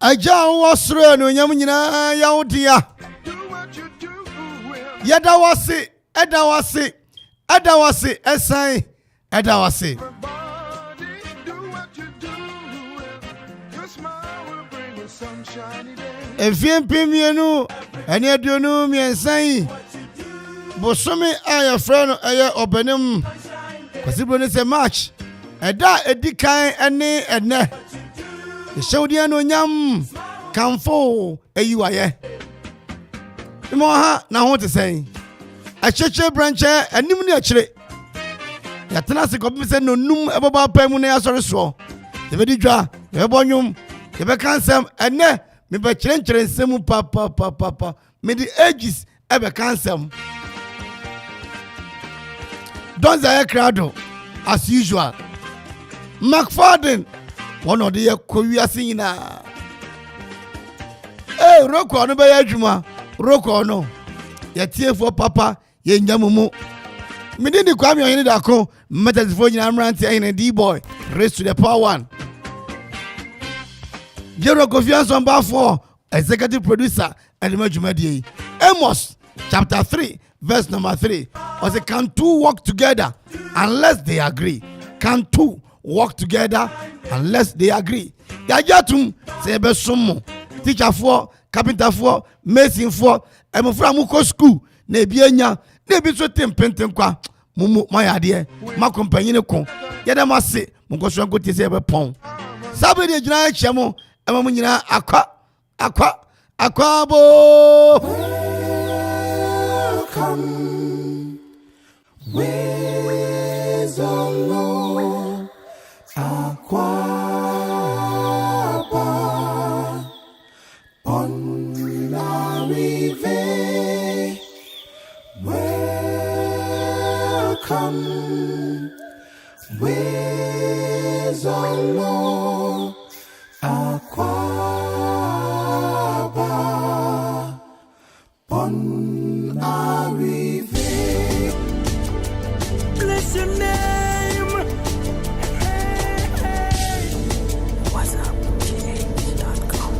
Aja was no Yamina Yaudia. Yadawasi, Edawasi, Edawasi, Esai, Edawasi. If you pay you, and you do know me and say, Bosome, I a friend, I open him. Possible is a match. A da a decay and ne and ne. The show the no yam can fall a UIA. The more now what to say. A church branch and new naturally. Yatanasi commission no num about Pemune as a so. The very draw, the bonium, the vacansam, and ne, me by change and semu papa, me the edges ever cancel. Don't say crowd as usual. McFadden, one of the Korea singer. Hey, Roko no be Juma, Roko no. Ye tie for papa, ye nyamumu. Me di Kwame Ohene Darko, methods for Amranti and D-boy, race to the power one. Jero Kofian Somba 4, executive producer and Majumadi. Amos, chapter 3, verse number 3. Was it can two work together unless they agree? Can two work together unless they agree? Yajatum, Sebe Sumo, teacher for, carpenter for, mason for, and Muko school, Nebianya. Nebi so tempentem kwa mumu mayade ma compagnie ko yeda mase mugo so go tese be pon sabe de gina chemo e ma nyina akwabo welcome Listowell Akwaaba on la rive. Welcome, Listowell Akwaaba, bon arrivé. Bless your name. Hey. What's up? Twumhene.com.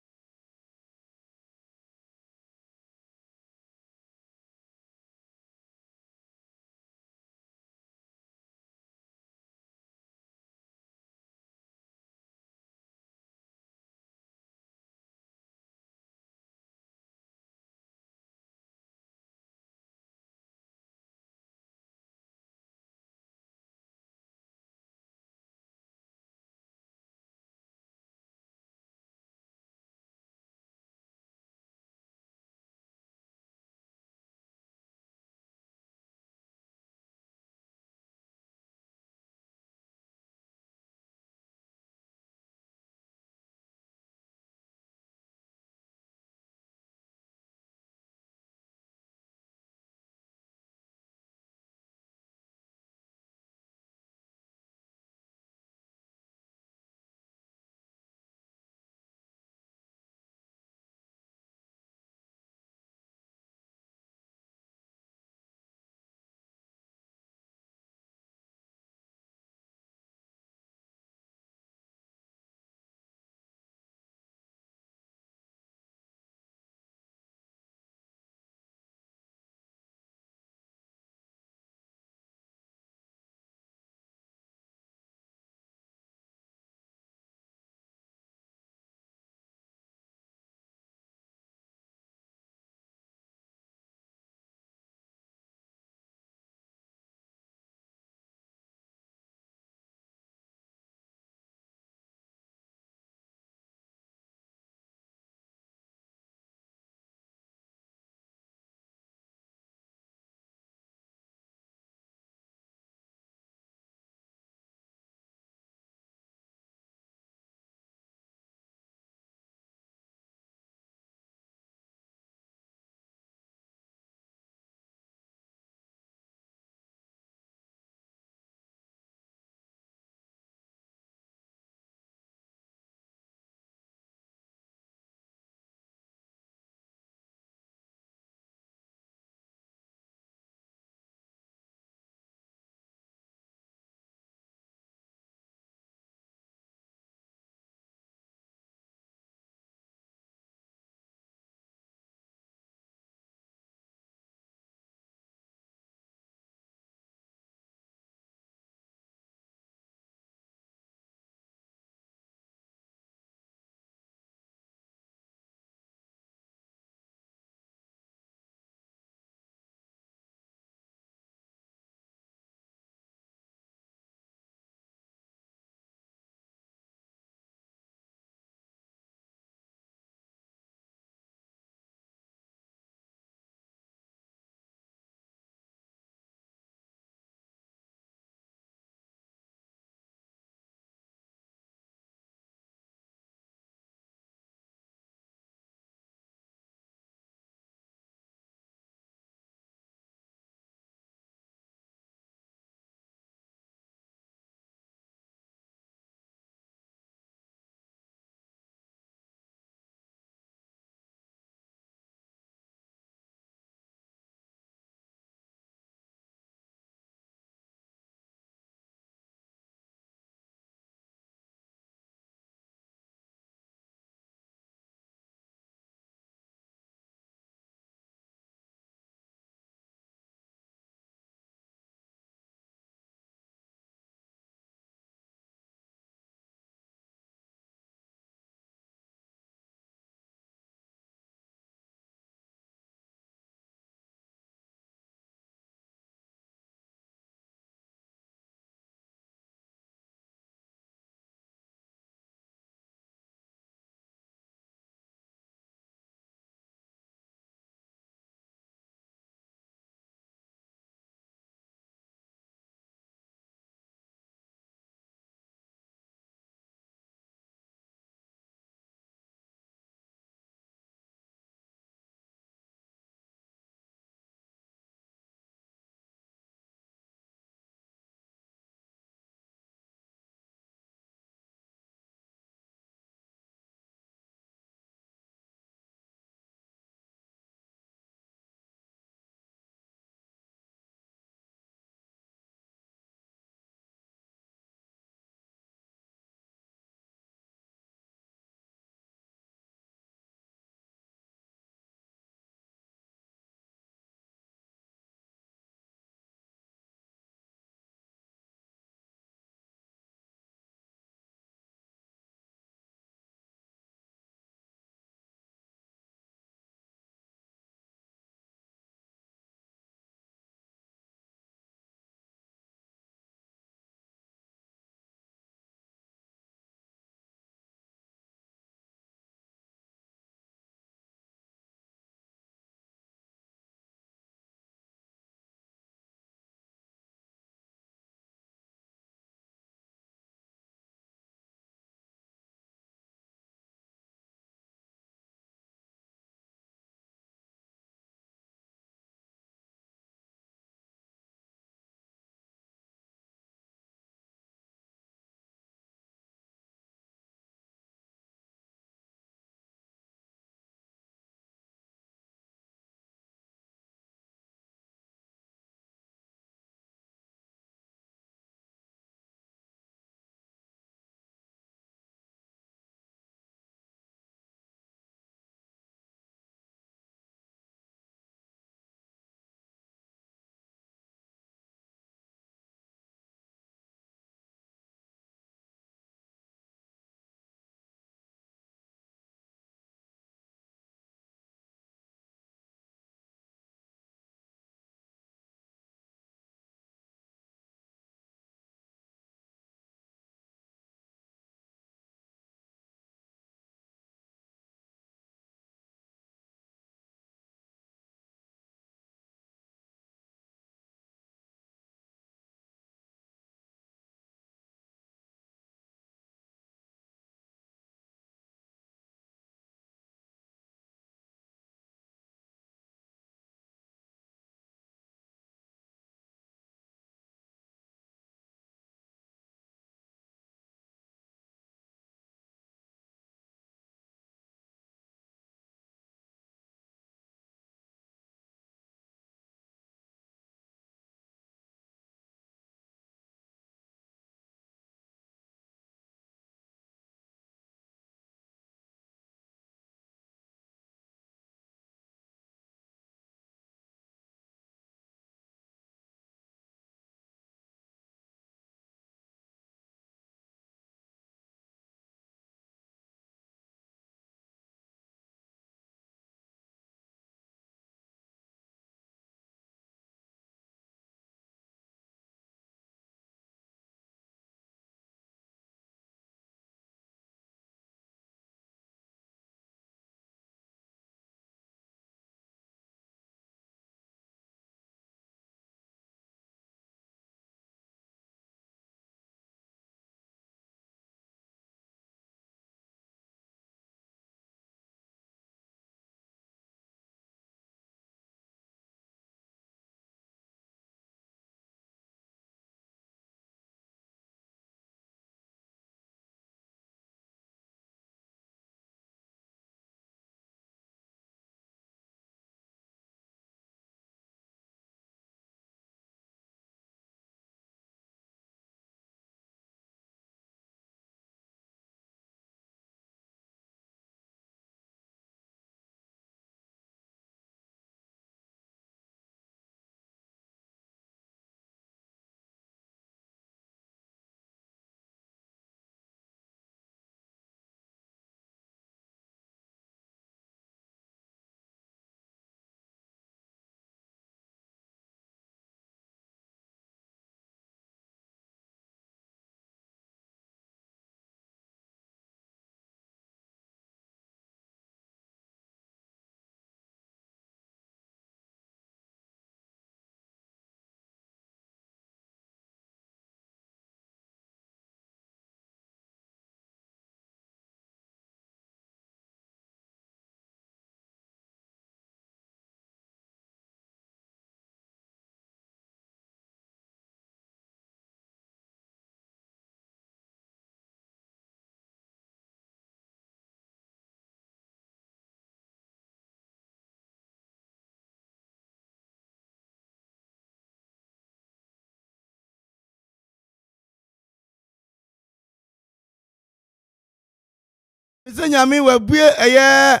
Say nyame wabue eye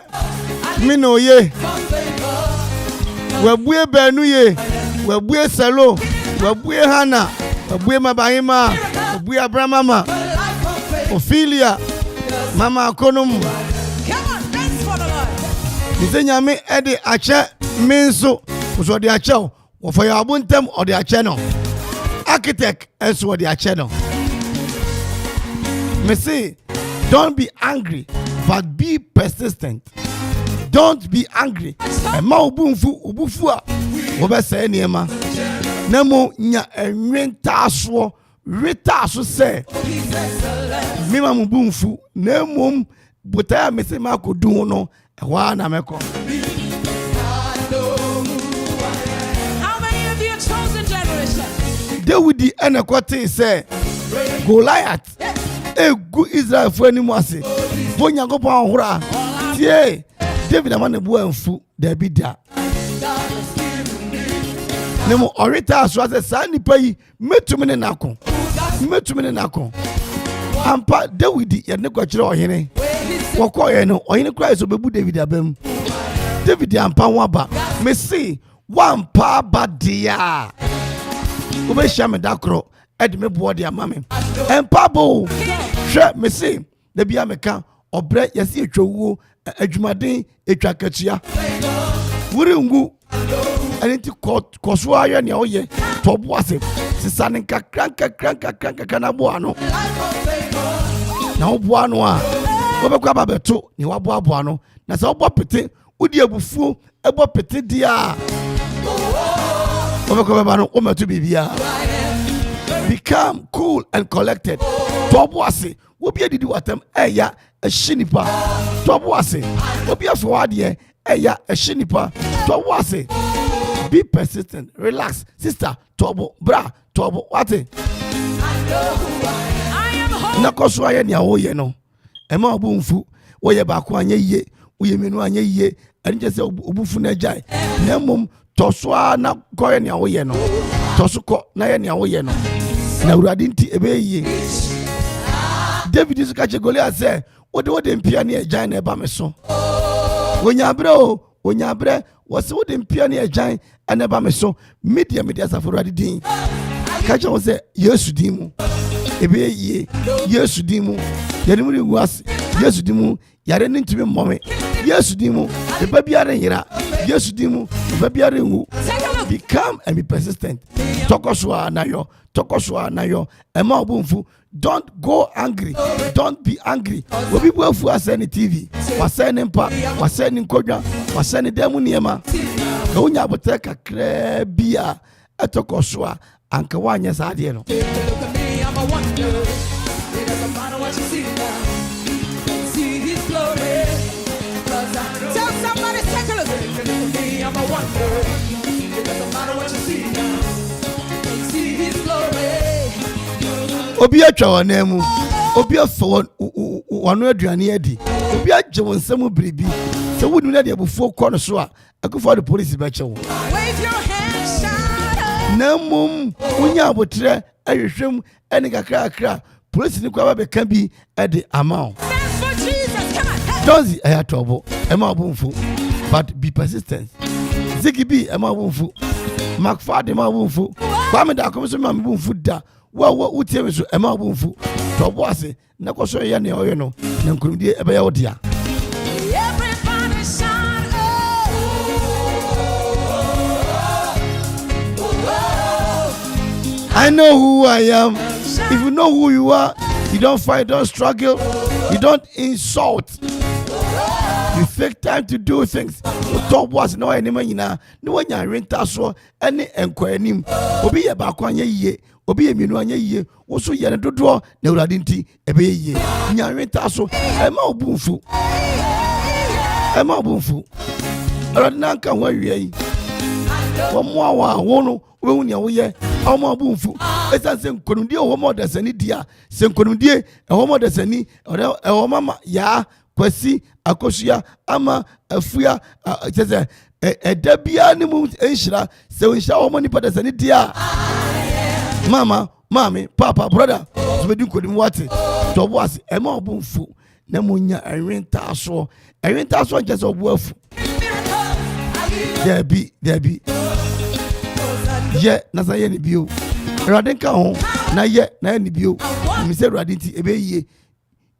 me no ye. Wabue banu ye. Wabue salo. Wabue hana. Wabue mabayima. Wabue abramama. Ophelia. Mama akonum. Say nyame e de ache me nso. So de ache o. Wo for your abuntem o de ache no. Architect enso de ache no. Me say don't be angry, but be persistent. Don't be angry. Ema ubufu a obe say niema. Nemo nya enwenta so, rita so say. Me ma mubunfu, nemo botaya me say ma ko dun no, ehwa na meko. How many of you are chosen generation? David ene kwate say Goliath. Egu Israel for any mercy. Bonya go pa hora. Tie. David amane bu anfu da bi da. Nemo orita so as sa nipa yi metumi ne nakon. Metumi ne nakon. Ampa David ye ne kwakire ohene. Wokọ ye no ohene kra so bebu David abam. David ampa ho aba. Me see one pa badia. Obe sha me dakro. Ed me bo de amame. Empa bo. Hwe me see da bia me ka obre yesi etwawo adwumaden etwakatua. Wuri ngu anti koso aye ne oye tobo ase sisane kakranka na bo ano. Na obo ano a obekwa babeto ni wabo abo ano. Na se obo pete udi abufuo ebo pete dia. Obekwa baba no o metu bibia. Become cool and collected. Tobo ase obi adidi watam eya ehinipa. Tobo ase obi afowade eya ehinipa. Tobo ase be persistent, relax, sister. Tobo bra, tobo wate. Na koso aye ni awoye no. Ema obunfu oye ba ko anye ye, oye menu anye ye. Anje se obufu na jai. Na mum toso na koye ni awoye no. Toso ko na ye ni awoye no. Na urade nti ebe ye. David is catch Goliath say, what the mpia ni ejan na eba me so. Onyabre was what the mpia ni ejan na eba me so. Media safo urade din. Catch on say Yesu din mu. Ebe ye. Yesu din mu. Yare mu nguase. Yesu din mu. Yare ni ntimi mmome. Yesu din mu. Eba biara yira. Yesu din mu. Eba biara ngu. Become and be persistent. Tokoswa na yo. Ema obunfu. Don't go angry. Don't be angry. When people who are sending TV, was sending pa, was sending kodja, was sending demu niema. Kaunya boteka krebia etokoswa ankawanya sadie no. Look at me, I'm a wonder. It doesn't matter what you see now. See His glory. Tell somebody, take a look. Look at me, I'm a wonder. It doesn't matter what you see now. See His glory. Obi atwa wanemu. Obi afo wanu aduane adi. Obi agye wonsam biribi. Se wunu na de abufuo kɔ no so a Akuffo the police be kye wo. Wave your hands, shout out. Namum unya abotre ahwehwem ene kakra police ni kwa ba beka bi e de amount. Dance for Jesus, come on. Hey. Dozi ayatobo ema obunfu but be persistent. Zigibi ema obunfu. Makfade ema obunfu. Kwame da komiso ma obunfu da. Wa utie me so ema obunfu. Tobo ase na koso ye ne oyo no na nkurumdie ebe ya odia. Everybody shout out. I know who I am. If you know who you are, you don't fight, don't struggle, you don't insult. You take time to do things. Top was no anymore. No one ya renta so any enquiring. Obi ye bakwanya ye, obi ye minu anya ye, also ye do draw, no radinti, ebe ye. Nya renta so, ema obunfu. Ema obunfu. Radnanka wa ye. Wa mwa wono, we unya wo ye. Ama obunfu. Esa se nkonumdie wo mo dasani dia. Se nkonumdie e wo mo dasani, e wo mama ya kwasi akosua ama afua tese edabia ni mu enhira se onhira wo mo ni padasani dia. Mama, mommy, papa, brother, so we do kodim wate. To was ema obunfu. na munya enwenta so just obuafu Debbie ye na sa ye ni bio Awurade nka ho na ye na ni bio mi se Awurade nti ebe yie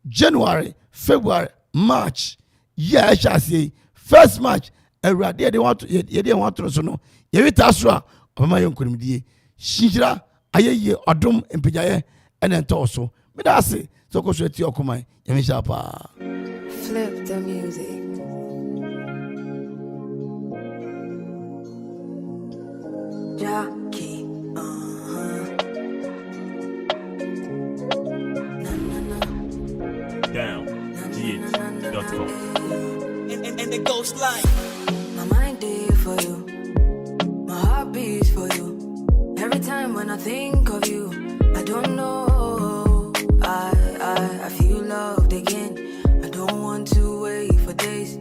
January February March yeah shall say first March Awurade de want ye de want so no ye wita so a obama ye nkonimdie shinjira ayeye odom empejaye ene nto so me da se so ko so eti Okoman ye me sha pa flip the music. Jackie, Down, GH.com. And the ghost line. my mind there for you, my heart beats for you. Every time when I think of you, I don't know, I feel loved again. I don't want to wait for days.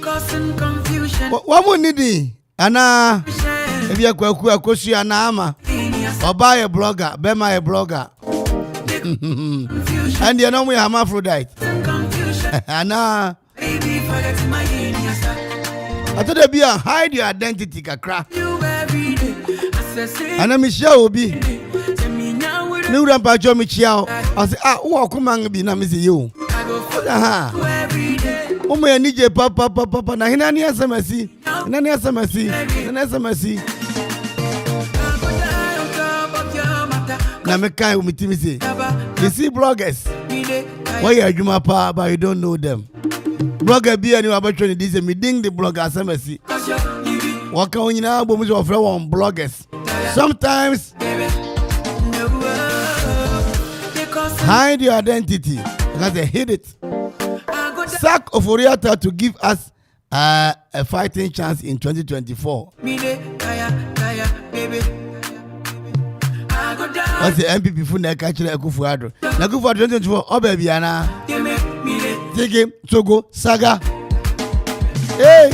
causing confusion. What would need? Anna, if you are Kwaku Anna Ama, or buy a blogger, be my blogger. And you know we are Amanfo. Anna, Baby, forget my genius. I thought be a hide your identity, Kakra. You every day. And I'm Michelle will be. New Rampa Joe Michelle. I say, Okoman be na miss you. Aha. Oh, my DJ Papa, na hinani SMC. Nani SMC. Na me kai umitimi say. You see bloggers. Why you are pa, but you don't know them. Blogger be any about training this me ding the blogger SMC. Waka on you now, but we offer on bloggers. Sometimes hide your identity because they hid it. Sack of Oriata to give us a fighting chance in 2024. What's the MPP for the catcher Akuffo? Akuffo 2024. Oh baby, Anna. Take him Togo Saga. Hey,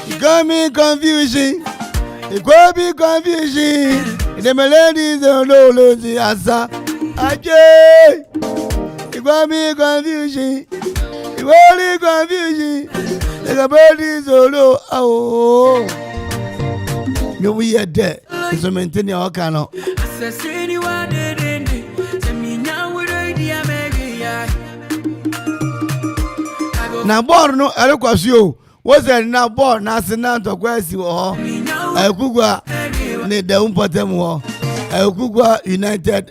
you got me confusion. It could be confusion. The melodies are no longer answer. Ajay, it got me confusion. It was confusion. The melodies are low. Oh, no, we are dead. So maintain your canoe. Now, born no, I look at you. Was there now born? Now, to question you all. I could go need the Umpatem war. I could go United.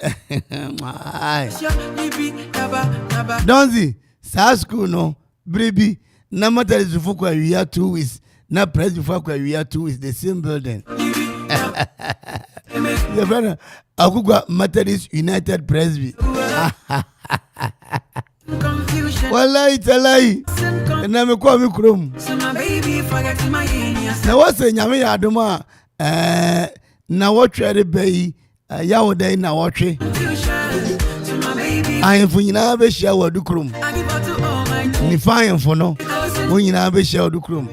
Donzi, Sasku no, Bribi, no matter if we are 2 weeks, not press before we are 2 weeks, the same building. Your brother, I could go Methodist United Presby. Well, it's a lie. And I'm a quami crum. Now, what's a Yami Adoma? Now, what try to be a yaw day now, watch it. I am for you now, be shower do crum. Nifine for no, when you now be shower do crum.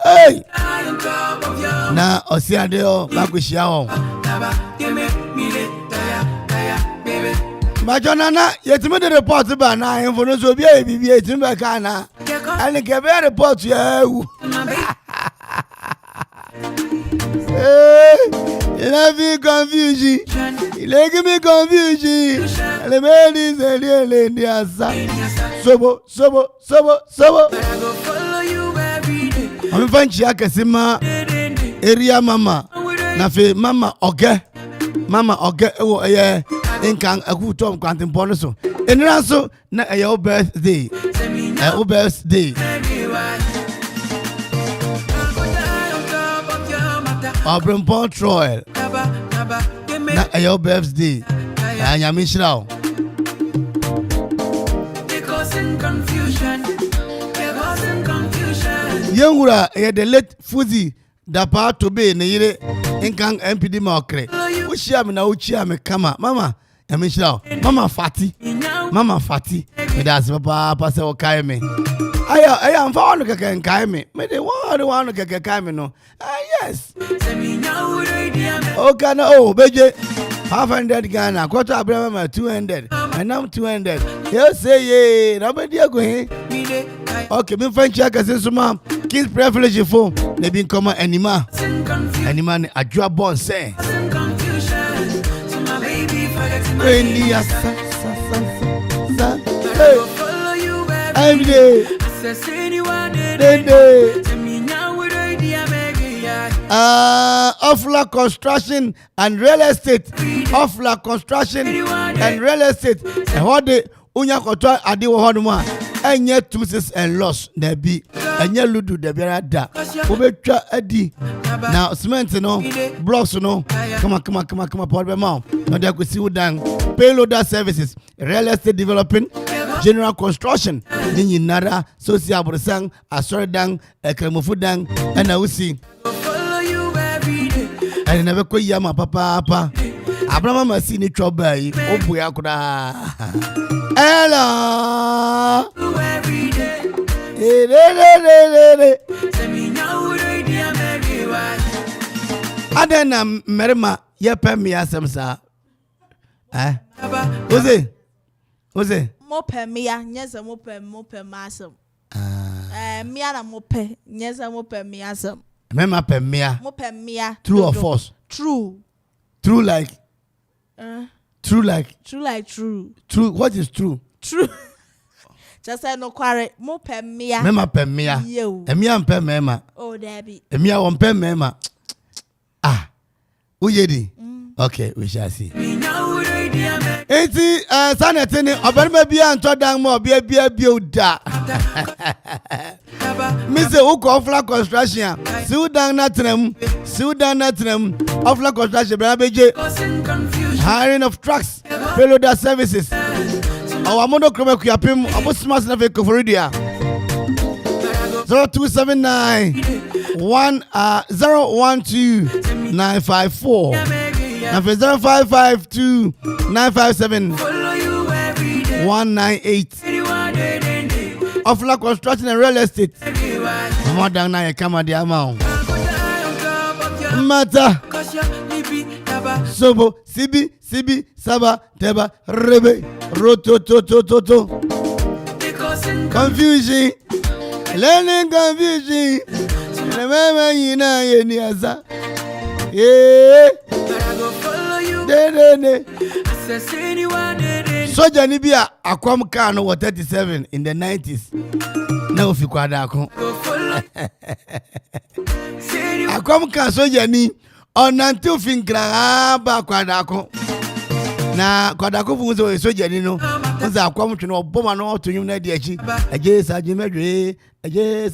Hey, now, Osiadeo, Bakushiao. Majonana, yet made a report about 9 for no so be a Timbacana. And a cabaret report to you. Love me confusion. Let me confusion. And the man is a real India. Sobo. I'm fine, Chiakasima, area mama. Nafe mama, okay. Mama, okay. Oh, yeah. Inkan aku tom kwantin bonuso enranso na your birthday Abrempon Troy na your birthday anya mishrao Yengura the late Fuzi da pa to be ne yire inkan MPD ma okre wo shia me na wo chia me kama mama Mama Fati, me that's papa say okay me. I am for one can kai me. Me the one can kai me no. Yes. Okay no beje 500 Ghana, quarter Barima 200, and I'm 200. You say yeah, nobody go here. Okay, me find check as suma kids privilege for they been come anima a job bon say. I'm there. Offla construction and real estate. Offla construction and real estate. And what the unya koto adi wo hoduma. Enye tusis and loss there be. Enye ludu there be da. Obetwa adi. Now cement no, blocks no. Come on, problem mount. Now they could see what done. Payloader services, real estate developing, general construction. Then you nada, social brosang, asoridang, kremofoodang, and I will see. I never quit yama papa. Abraham has seen it trouble. Oh boy, I could. Hello. Adena merima ye pem ya semsa. Oze. Mo pem ya, nyeza mo pem asem. Mia na mo pe, nyeza mo pem ya asem. Mema pem mia. Mo pem mia. True or false? True. True like. True like. True like true. True. What is true? True. Just say no quarry. Mo pem mia. Mema pem mia. Emia pem mema. Oh, Debbie. Emia won pem mema. Uyedi. Okay, we shall see. Eti sanetini obarima bia nto dan mo bia da. Mise uko ofla construction. Si udan na trem, ofla construction bra beje. Hiring of trucks, payloader services. Our Akropong-Akuapem abosmas na fe koforidia. 0279 012954 and 0552 957 198. Ofla construction and real estate. More than na kama di amount. Mata. Sobo sibi saba teba rebe roto to. Confusion. Learning confusion. Remember you know you need asa. Yeah. Soja ni bia akwam car no 37 in the 90s. Na ofi kwada akon. Akwam car soja ni onante ofi nkra ba kwada akon. Na kwada akon fu so soja ni no. Nza akwam twe no oboma no otonyum na di achi. Aje sajimedwe, aje.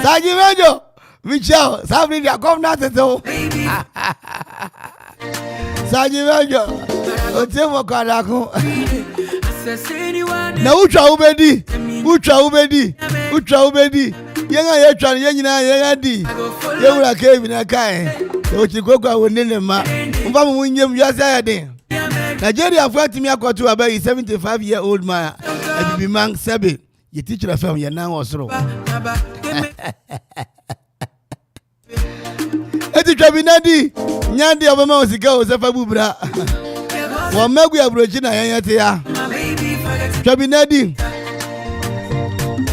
Sajimejo, Michelle, sabri dia kom na teto. Sajimejo, otemo kwada ko. Na ucha ubedi. Yenga yetwa yenyina yenga di. Yewura kebi na kai. Ochikokwa wonene ma. Mba mu nyem yasa ya den. Nigeria fatimi akoto abai 75-year-old man. Abibi man sebe. Ye teacher fam ye nan osoro. Eti twabinadi nyandi obama osika osefa bubra. Wo magu ya brochi na yanyate ya. Twabinadi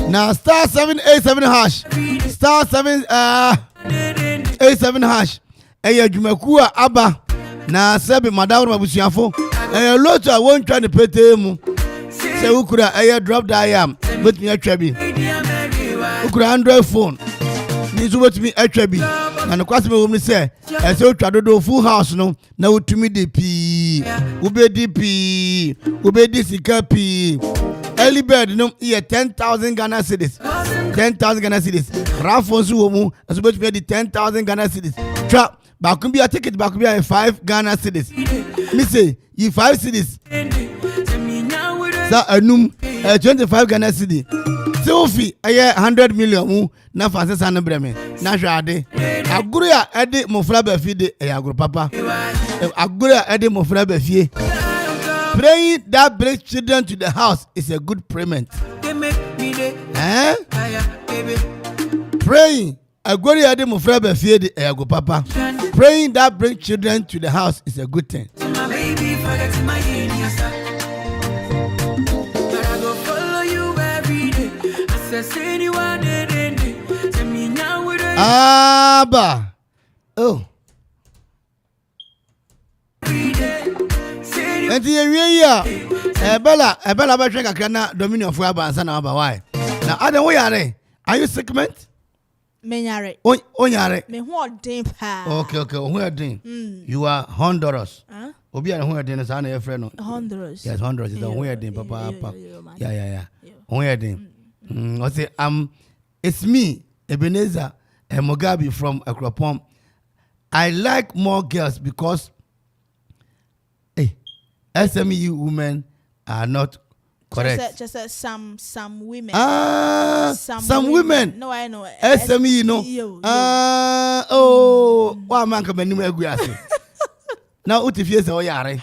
na star 787 hash. Star 787 hash. Eya jumaku aba na sebe madawo mabusuafo. Eya loto a won twa ne pete mu. Se ukura eya drop diam. But me atwabi. Ukura Android phone. Ni so but me atwabi. Na no kwase me wo me say e se otwadodo full house no na utumi de pi. Ubedi sika pi. Early bird no ye 10,000 Ghana cedis. 10,000 Ghana cedis. Rafon so wo mu so but me the 10,000 Ghana cedis. Trap back be a ticket back be 5 Ghana cedis. Me say you 5 cedis. Sa anum 25 Ghana cedi. Sofi aye 100 million mu na fansa na breme. Na hwade. Aguru ya ede mofra ba fide e aguru papa. Aguru ya ede mofra ba fie. Praying that brings children to the house is a good payment. Praying aguru ya ede mofra ba fie de e aguru papa. Praying that brings children to the house is a good thing. Aba. Oh. Enti yewie ya. Ebela ba hwe kakra na Dominion fo aba ansa na aba why. Na adan wo yare. Are you sick mate? Menyare. Onyare. Me ho odin pa. Okay. Ho odin. You are Honduras. Obi an ho odin sa na your friend no. Honduras. Yes, Honduras is the ho odin papa. Yeah. Ho odin. I say it's me, Ebenezer and Mugabe from Akropong. I like more girls because SME women are not correct. Just some women. Some women. No, I know. SME, no. What man can be egu ase. Now uti fie se oyare.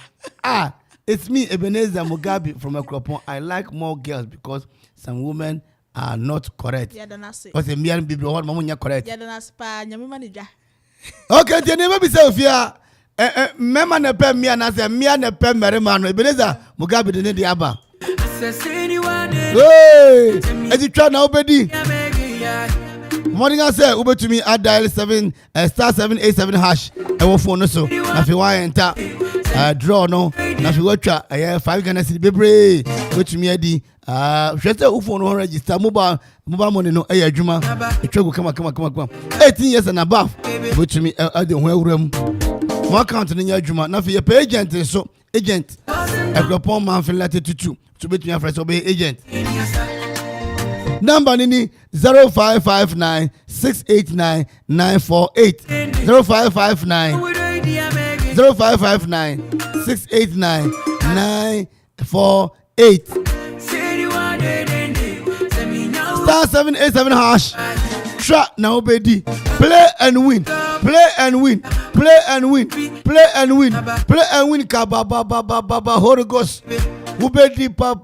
It's me, Ebenezer Mugabe from Akropong. I like more girls because some women are not correct. Yeah, then I say. Because me and people what mamunya correct. Yeah, then I spy. Nyami manager. Okay, you never be so fear. Mema ne pe me na say me na pe Barima no. Ebenezer Mugabe de ne di aba. Hey, as you try now, obedi. Morning I say, Uber to me at dial *787# I will phone so. Na fi wa enter draw no. Na fi watch 5 Ghana cedi bebre. Go to me adi. Shete u phone no register mobile money no adwuma. Etwa come. 18 years and above. Go to me at the hwewuram. Mo account no nya adwuma. Na fi ye pay agent so agent. Akropong man fi letter to bet me friends obey agent. Number nini 0559 689 948 0559 689 948 *787# Tra now obedi play and win Kababa Holy Ghost Ubedi pa.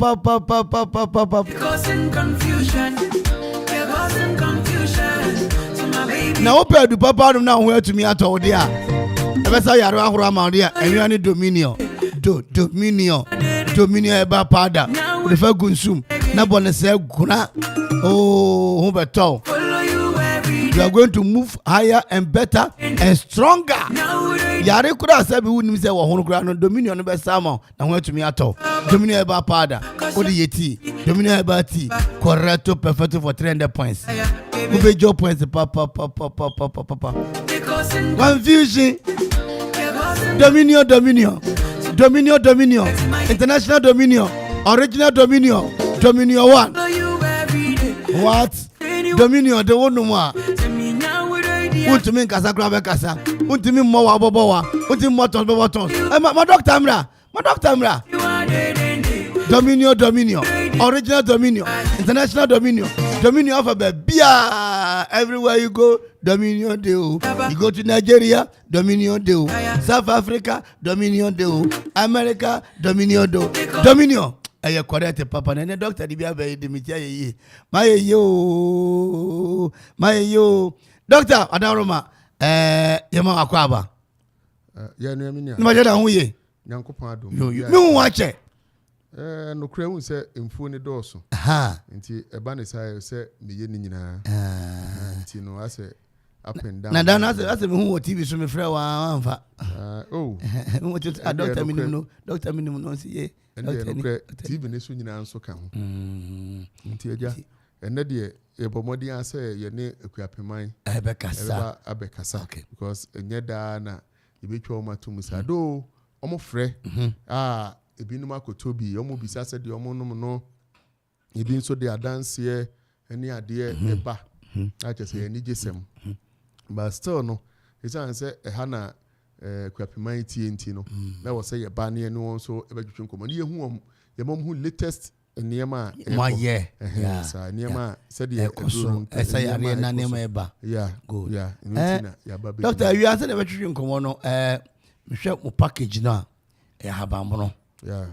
Because in confusion, there wasn't confusion. So my baby. Now open the papa now where to me at all there. Ever say you are around there and you need dominion eba pada. The first consum. Na bonne say guna. Oh, who better. You are going to move higher and better and stronger. Yare could have said we wouldn't say what ground dominion the best salmon and went to me at all. Dominion about pada, Odi Dominion about tea, correcto perfecto for 300 points. Who be your points, papa. Confusion. Dominion, international dominion, original dominion 1. What? Dominion, the one no more. Untimi kasa kura be kasa. Untimi mo wa bobo wa. Untimi motos be motos. My doctor mra. Dominion. Original dominion. International dominion. Dominion of a bia. Everywhere you go, dominion do. You go to Nigeria, dominion do. South Africa, dominion do. America, dominion do. Dominion. Aye correct papa na doctor di bia be di mi tie mayo Doctor Adaroma Yema Akwaaba ya no amini ma jeda hu ye Nyankopon adom me hu wa che no kra hu se mfuo ne dooso nti eba ne sai se meye ni nyina nti no ase up and down na dan ase me hu TV so me frɛ wa amfa hu doctor minimum no si ye doctor TV ne so nyina nso ka ho nti eja enne de ebomodi ase ye ne Akuapem abekasa okay because enye da na ebetwa omatum sado omo frɛ ebinum akotobi omo bisa se de omo nom no ebi nso de adanse ene ade eba ache se ani jesem but still no it's answer ha na Akuapem tie no na wo se ye ba ne no so ebetwetwe nkomo ne ye hu ye mom hu latest niema ma ye sa niema said ye esa yare na niema eba good nitina ya baby doctor you answer the between nkomo no mehwe mo package na habambo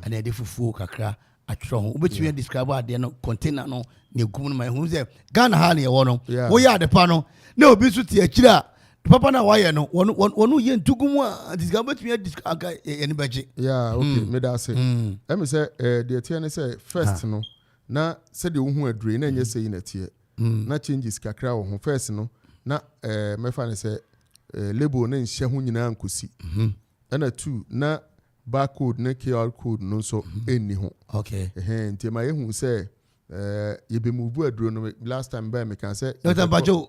and e dey fufu kakra atwro ho obetumi describe ade no container no ne gum no ma hu ze Ghana ha ne ye wo no wo ya de pa no na obi su tie akira papa na waye no wonu ye ntugum a describe betumi describe eni baje okay me da say em say the tie ne say first no na said the hu adure na nye say na tie na changes kakra wo ho first no na me fa ne say label na nhye ho nyina nkosi na 2 na barcode na QR code no so eni ho okay nti ma ye hu say ye be move aduro no last time by me can say Dr. Bajo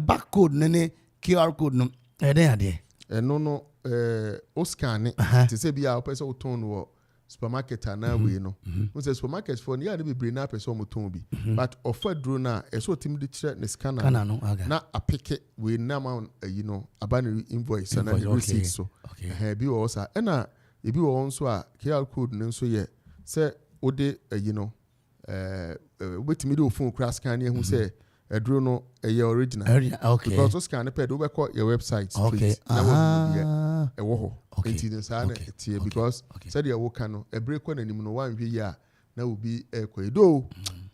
barcode ne QR code no ede ade no o scan it to say bia o person o ton wo supermarket na we no we say supermarket for ya de be na person o ton bi but offer duro na e so tim de kire ne scanner na apike we na ma you know abani invoice na the receipt so bi wo sa na e bi wo nso a QR code ne nso ye say o de you know wetimi de o phone crash scan ne hu say edro no original okay because those scan pad we call your website okay ɛwɔ hɔ nti ne saa na tie because said ya woka no ɛbrɛ kɔ na nim no wan hwe ya na obi ɛkɔ do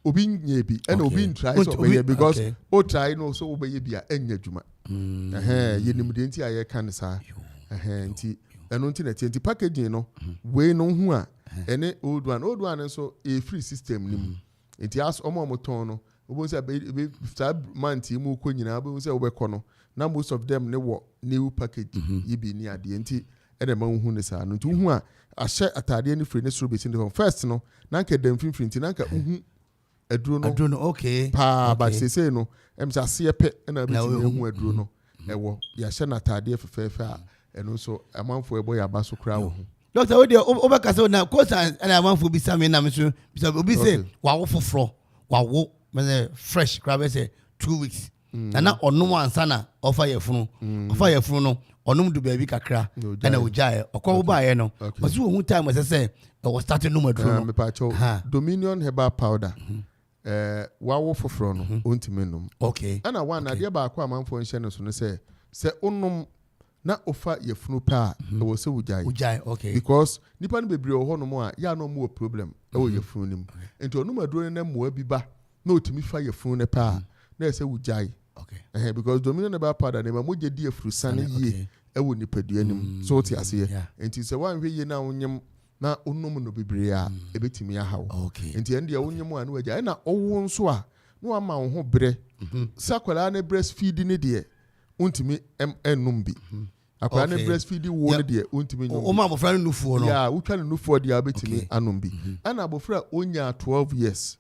obi nye bi ɛna obi try so obey because o try no so obey bi a enya dwuma ye nim de nti aye kan saa nti ɛno nti na tie nti packaging no we no hu a ɛne old one so a free system nim nti as omo ton no obo say be month mu kɔ nyina obo say obɛkɔ no na most of them ne wo new package yibi ni ade nti ɛna ma hu ne saa no nti hu a ahyɛ atade ni free ne soro be sin first no na nka dem finfin nti na nka hu aduro no okay pa but say no em say ase pe na be ti hu aduro no ɛwɔ ya hyɛ na atade fefefe a ɛno so amanfo ɛbɔ ya ba so kra wo hu doctor we dey obeka say na course and amanfo bi same na me so obi say wawo foforo wawo me fresh kra be say 2 weeks na onum ansa na offer ye funu no onum do baby kakra na ojae okwo ba ye no but so hu time say was starting no maduro me pa cho Dominion herbal powder wawo foforo no ontime num okay ana one na de ba akwa amanfo nhye no so no say onum na ofa ye funu pa e wo se ujae okay because nipa no bebre ho no mo a ya no mo problem e wo ye funu nim enti onum aduro na mo abi ba na otimi fa ye funu ne pa na se ujae okay because Dominion herbal powder ne ma mo je di afuru sane ye e wo nipadua nim so ti ase enti se wan hwe ye na wonyem na onum no bebre a ebetimi ahaw enti ende ya wonyem a no waja na owo nso a no ama wo ho bre sakwala na breastfeed ne de untimi enum bi akwala na breastfeed wo ne de untimi nyum o ma abofra no nufuo no ya wutwa no nufuo de abetimi anum bi ana abofra onya 12 years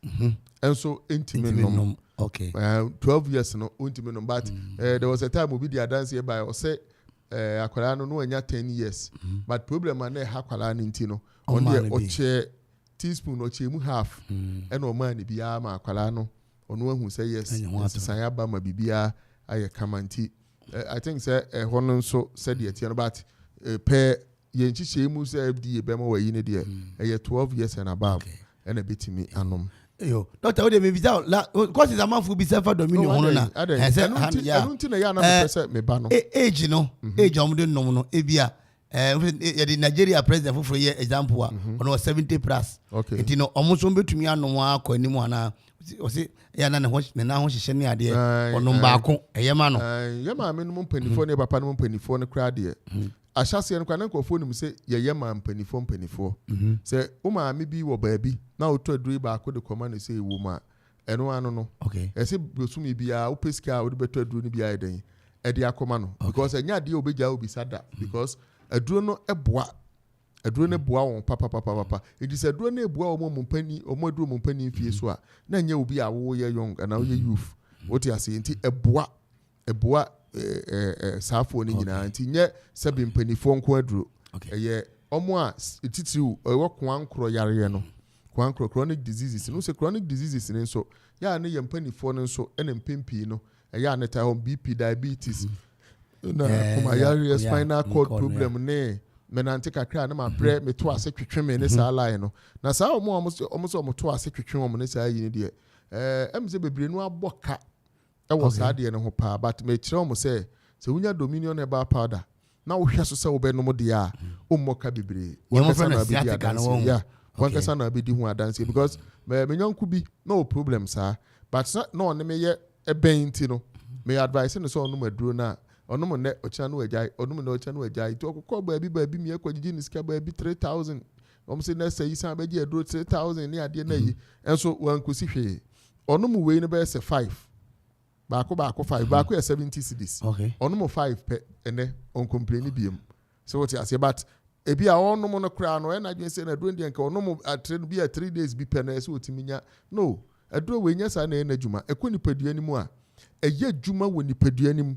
enso entimi num okay 12 years no untimi num but there was a time obi dey dance here by o say akwala no anya 10 years but problem na akwala no nti no on dey oche teaspoon oche mu half and o man bia ma akwala no onu ahu say yes san ya ba ma bibia aye kamanti I think say hono nso said the tiano but pe ye nchiche mu say fda be ma wayi ne de 12 years and above and a bitimi anom yo doctor we dey me visa because is amanfo bi say for Dominion hono na anunti na ya na pese me ba no age no age omde nom no ebia the Nigeria president for year example ono 70 plus enti no omuso betumi anom akọ animu ana o se ya na ho hyehyɛ ne ade ono ba ko eyema no yema me no mpanifo ne papa no mpanifo ne kra de ahyase no kwa na nkofo nim se yema mpanifo se o ma me bi wo baabi na oto aduru ba ko de koma ne se ewo ma eno ano no ese brosumi bia o pesika o de beto aduru ne bia eden e de akoma no because enya de obegya obisada because aduro no eboa aduro ne boa won papa it is aduro ne boa won mpani omo aduro mpani fie so a na nya obi a wo ye young na wo ye youth what you say nti eboa safo ni nyina nti nye sebi mpanifo nko aduro ye omo a titiru ewo kwankro yare no kwankro chronic diseases no se chronic diseases ne so ya ne ye mpanifo ne so ene mpempi no ya ne ta BP diabetes na kuma yare spinal cord problem ne menante kakra na ma bre me to ase twetwe me ne saa line no na saa omo to ase twetwe omo ne saa yi ne de emze bebre no aboka e wo saa de ne ho pa but me kire omo se wunya Dominion herbal powder na wo hwe so se wo be no mo de a ommoka bebre won na sciatica no won yeah wan kasa na be di hu adanse because me nyanku bi no problem saa but no ne me ye ebenti no me advice no so no maduro na onomo ne ocha no ajai onomo ne ocha no ajai to kokko baabi mi ekwaji ni sika baabi 3000 omo se na sayi san baaji aduro 3000 ni ade na yi enso wan kusi hwe onomo we ne be se 5 baako 5 baako ya 70 cedis onomo 5 pe ene on complain biem so what you say but ebi a onomo no kra no na dwen se na aduro ndi nka onomo atre bi a 3 days bi pe na so otiminya no aduro we nya sa na na dwuma ekoni padua ni mu a eye dwuma wo ni padua ni mu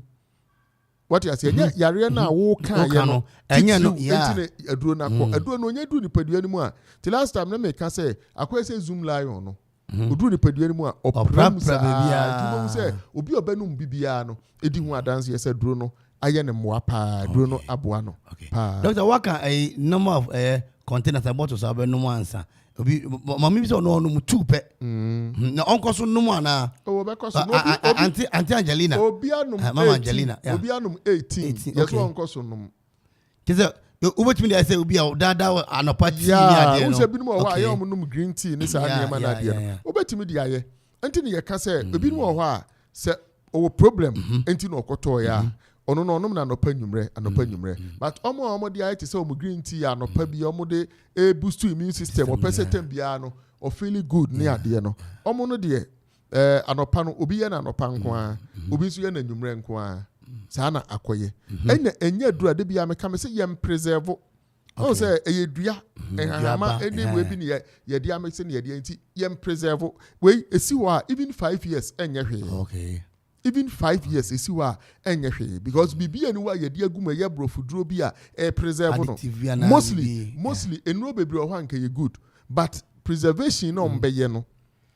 what you say yare na wo kan ye no enya no ya aduro na ko aduro no nya duro ni padua ni mu a the last time na me ka say akwai say zoom lion no oduro ni padua ni mu a opram bibia dwuma say obi obanum bibia no edi hu adanse ye say duro no aye ne moa pa duro no aboa no pa doctor what can a number of containers and bottles have no answer obi mama bi so no no 2 pe na onko so no ana o be ko so auntie Angelina obi anum mama Angelina obi anum 18 yes onko so no Kisa ubetimi dey say obi a dada anopa tea ni ade no. Yeah, say binom o wa ye omunum green tea ni sa niam na ade no. Ubetimi dey aye. Enti ne ye ka say binom o ho a say o problem enti no okoto ya. Ono no onom na anopa nwumre. But omo dey aye to say omu green tea anopa bi omo dey boost immune system o person tem bia no o feel good ni ade no. Omo no dey anopa no obi ye na anopa nko a obi so ye na nwumre nko a sana akoye enya dura de bia me ka me say yem preserve o say eyedua ehama anyway bi ne ye dia me say ne ye dia nti yem preserve we esi wa even 5 years enya hwe Okay. Even 5 years esi wa enya hwe because bibia ni wa ye dia guma ye brofuduro bi a preserve no mostly enro bebre o hanka ye good but preservation no mbeye no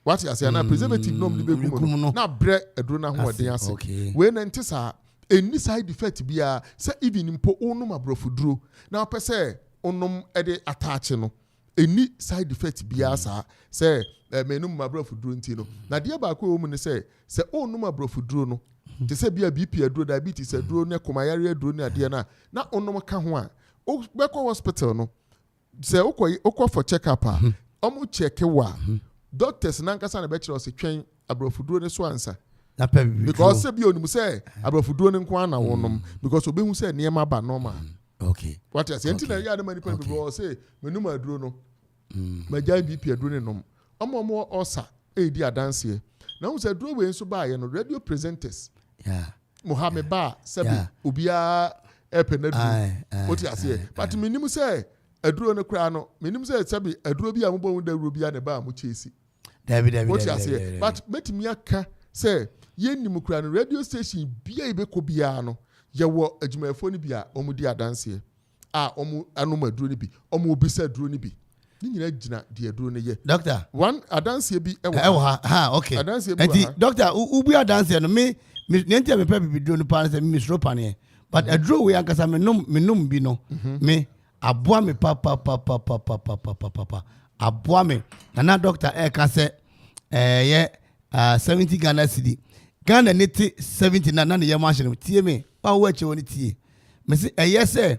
what you say na preservative no mbe gumu na bre edro na ho ode ase we na ntisa any side effect bia say even mpo onum abrofuduro na opese onum ede attach no any side effect bia sa say menum abrofuduro nti no na de ba ko mu ne say onum abrofuduro no te say bia BP aduro diabetes aduro ne komayare aduro ne ade na onum ka ho a o be ko hospital no say okọ for check up a omu check wa doctors na nkasa na be kire o se twen abrofuduro ne so ansa because say be onum say abrofuduro ne nko ana wonom because obehu say niam aba normal. Okay. What you say until ya many people people say menum aduro no magya BP aduro ne nom omo osa di adanse na hu say aduro we nso ba ye no radio presenters Mohammed ba sabi obia epenadu what you say but menim say aduro ne kra no menim say sabi aduro bi ambo hu da aduro bi na ba mu chesi David what you say but metimi aka say yenim kra no radio station bia ibeko bia no yewo adwumayefo ni bia omu di adanse omu anoma aduro ni bi omu obisa aduro ni bi ni nyina gina di aduro ne ye doctor one adanse bi ewo ha okay adanse bi enti doctor ubu adanse no me ntia me pe bi duro ni pa se me sro pa ne but aduro we ankasa me num bi no me aboa me pa aboa me na doctor ka se ye 70 Ghana cedi Ghana neti 70 na ye machine tie me pa wo ache woni tie me say say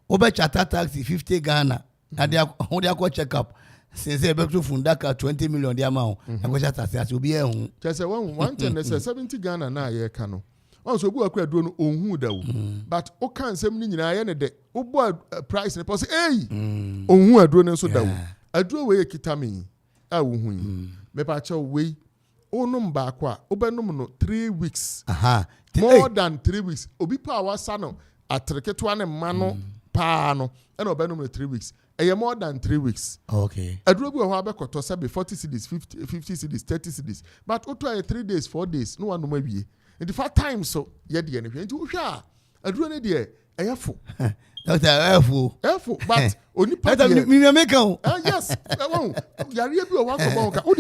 obecha taxi 50 Ghana na they akọ check up since e be to fundaka 20 million dia ma o akọ taxi as obi ehun say one ten say 70 Ghana na ye ka no on so obu akọ aduro no ohun da wo but o kan sem ni nyina ye ne de obu price ne pose ohun aduro ne so da wo aduro we kita me wo hu me pa cha we onum ba kwa obenum no 3 weeks more than 3 weeks obi pa wasa no atreketo ne ma no pa no e no obenum no 3 weeks more than 3 weeks okay aduro bi ho abekoto say be 40 cedis 50 cedis 30 cedis but oto 3 days 4 days no one no mawie in the 4 times so ye de ne hwe nti wo hwa aduro ne de eyefo doctor efo but oni pa de me make am yes yare bi o wa ko ka o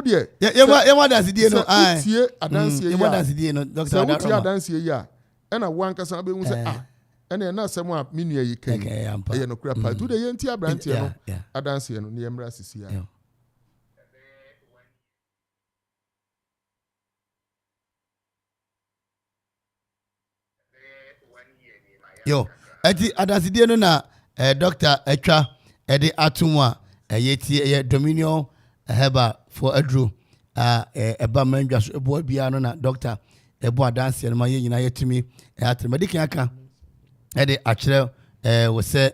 de ye ma dance die no ai tie adanse ye ma dance die no doctor da tie adanse ye a na wan kasa be hu say ene na asem a menua yi kan ye no kura pa tu de ye nti abrante no adanse no ne yemra sisi a yo eti adasidie no na doctor etwa ede atumwa yeti Dominion heba for adru eba mandwa so ebo bia no na doctor ebo adanse no ma ye nyina yetumi atrema dikin aka ede akire wo se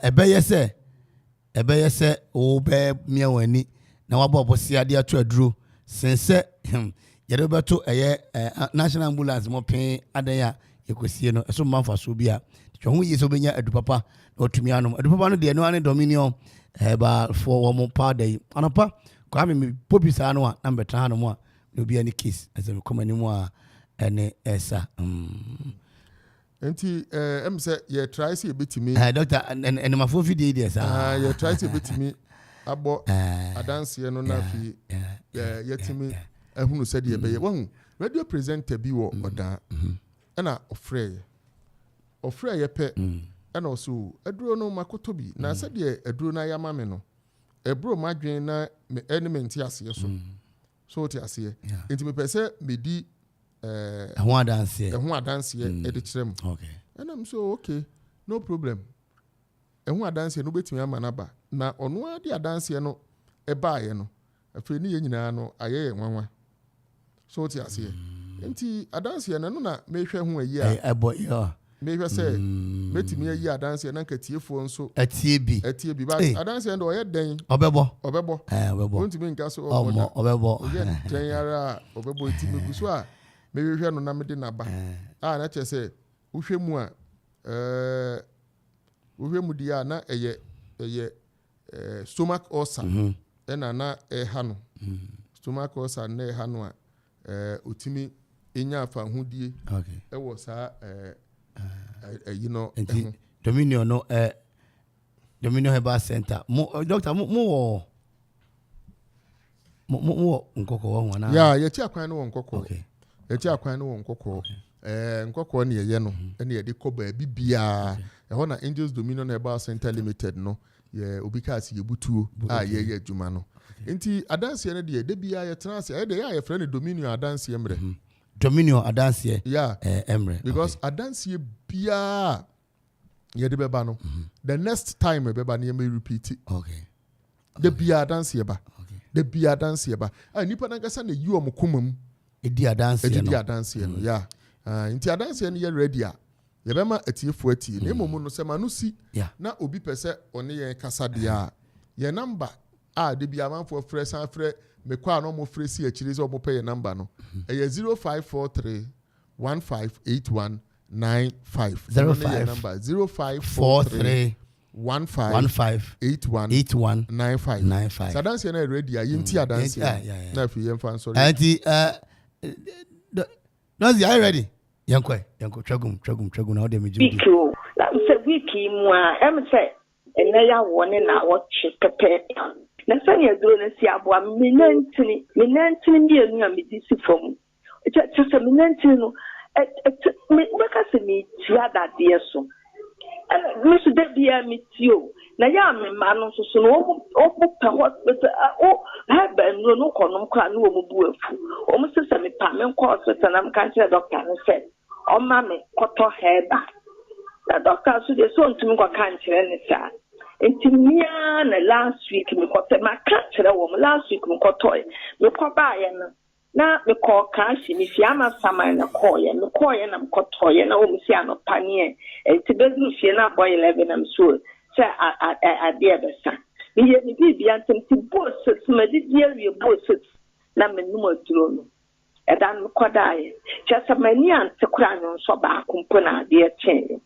ebe yese wo be miawani na wabo obosi ade ato adru sense yede beto national ambulance mo pen adan ya yekosie no eso manfa so bia twa ho yeso benya adupapa na otumi anom adupapa no de no ane Dominion ba for wo mo pa dai anapa kwa me popisa no a na betra ha no mo a no bia ni case as me komani mo a ene esa enti say ye try say betimi doctor and my phone video there sir ye try say betimi abo adanse no na fi yetimi ehunu said ye be ye wahu radio presenter bi wo oda na ofre ye pe na oso aduro no makoto bi na said ye aduro na ya mame no ebro madwen na element ase so ti ase enti me pese me di ho adanse e de kirem okay and I'm so okay no problem ɛho adanse no betimi ama na ba na ɔno ade adanse no ɛbaaye no afei ne nyinaa no ayɛ nwanwa so ti ase nti adanse no na mehwɛ ho ayi a ɛbɔ mehwɛ sɛ metimi ayi adanse na nkatiefoɔ nso atie bi ba adanse no ɔyɛ den ɔbɛbɔ ntimi nka so ɔbɛbɔ ɔyɛ den ara ɔbɛbɔ ntimi gu so a mehwɛ no na mede na ba a na kyɛ sɛ wohwɛ mu a wohwɛ mu di a na ɛyɛ stomach ulcer ɛna na ɛha no stomach ulcer na ɛha no a otimi enya afa hodie ɛwɔ saa you know Dominion no Dominion Herbal Center doctor mo nkoko wo na ya yɛti akwan no wɔ nkoko yɛti akwan no wɔ nkoko nkoko ne yɛ no ɛne yɛde kɔ baabi bia ɛhɔ na Angels Dominion Herbal Center Limited no yɛ obi ka asi yebutuo a yɛ adwuma no nti adanse no de de bia yɛ tena ase ɛde yɛ frɛ ne Dominion adanse emre Dominion adanse emre because adanse bia yɛ de beba no the next time beba no yɛ may repeat it de bia adanse ba de bia adanse ba a nipa na ngasa na yi o mkomam edi adanse no ya nti adanse no yɛ ready a yɛbɛma atiefo atie na emom no sɛ ma no si na obi pɛsɛ ɔne yɛn kasa de a yɛ number a de bia Amanfo frɛ san frɛ me kwa no mo frɛ si akiri sɛ ɔmo pɛ yɛ number no ɛyɛ 0543 158195 0543 158195 sadanse na ready a yinti adanse na fi yɛn fan sorry anti no are you ready yanko twagum na ode me judi la se wiki mu a em se ene ya wone na wo chepepe na sani aduro na si aboa minantini bi enu a medi si fom se minantini no me baka se mi tia dade so me so da bia mi tio na ya me ma no so no o pa hospital ha ba no konom kwa no mo bu afu o mo se me pa me nko hospital na me kan che doctor no se o ma me koto heba na doctor so de so ntumi ko kan kire ne sa intimia na last week me koto ma kan kire wo mo last week me koto me ko ba ye no na me ko kan shi mi fiama saman na ko ye na me koto ye na o mi si anopa ne enti bezu fie na boy 11 am so say ade besa me ye ni bibia ntem ti boss me di dia wie boss na me num aduro no edan me kodae chesa mani ante kura no so ba akompo na ade chen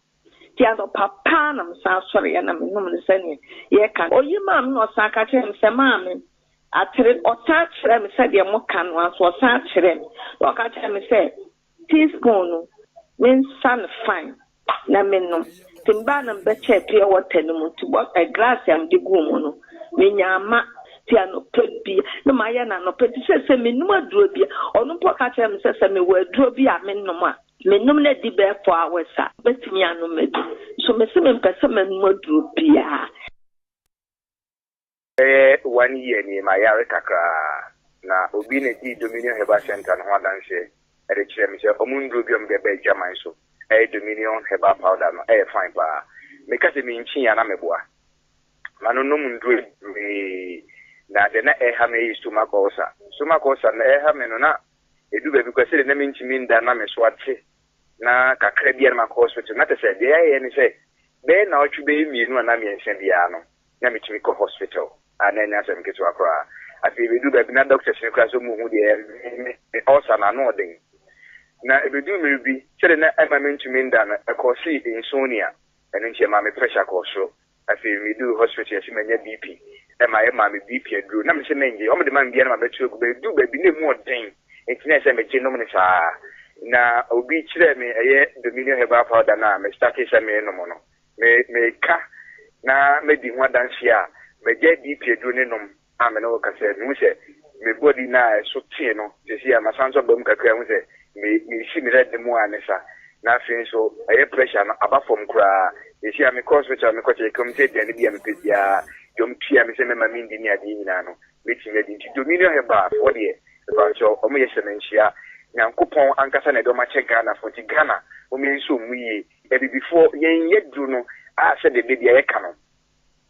ti ado papa na msa sori ya na me num ne sani ye kan oyi mam no saka chen se mam atere ota kire me se de mo kan no so sa kire me o ka kire me se teaspoon no men san fine na me num timba na mbe che pure water no to box a glass am de gu mo no me nyama ti ano pebi no ma ya na no peti se me num aduro bia onu po ka kire me se me wa aduro bia me num a me num na di be 4 hours a betimi anu medu so me se me pese me num aduro bia 1 year ni ma yare kakra na obi ne di Dominion Herbal Center no adanse e de kire me se omunduro bi be be jaman so Dominion Herbal Powder no fine ba me ka se me nchi ya na meboa mano no munduro me na de na ha me stomach ulcer na ha me no na edu be bi kwese na me nchi mi nda na me so ate na kakra bia na hospital na te se de ya ni se be na otwu be mienu na me nsen bia no na me timi ko hospital ana nya se mketu akra afi be du be na doctor se kra so mu hu de ulcer na no den na ebedu me bi chere na ntumi nda na ekosi insomnia eno nche ma me pressure ko so afi me do hospital se menya BP ma me BP adru na me se menje o me de man bia na ma betu egu be du be bi ne mu odin entina se me je no me sa na obi chere me Dominion Herbal Powder na me start se me no mo no me ka na me di ho adanse a me je BP adru ne nom a me no ka se mu se me body na so tie no se sia ma sanso bam kakra mu se me si me red mu anesa na fin so pressure no aba from kra e si am hospital me ko che committee de ne bia me pedia dom tia me se me ma mi ndi ni ade nyina no me ti me di Dominion Herbal for de about so o me yese menchia nyankopon ankasa na do ma che Ghana for ti Ghana o me nso mu yi before yen yedru no a said the baby e ka no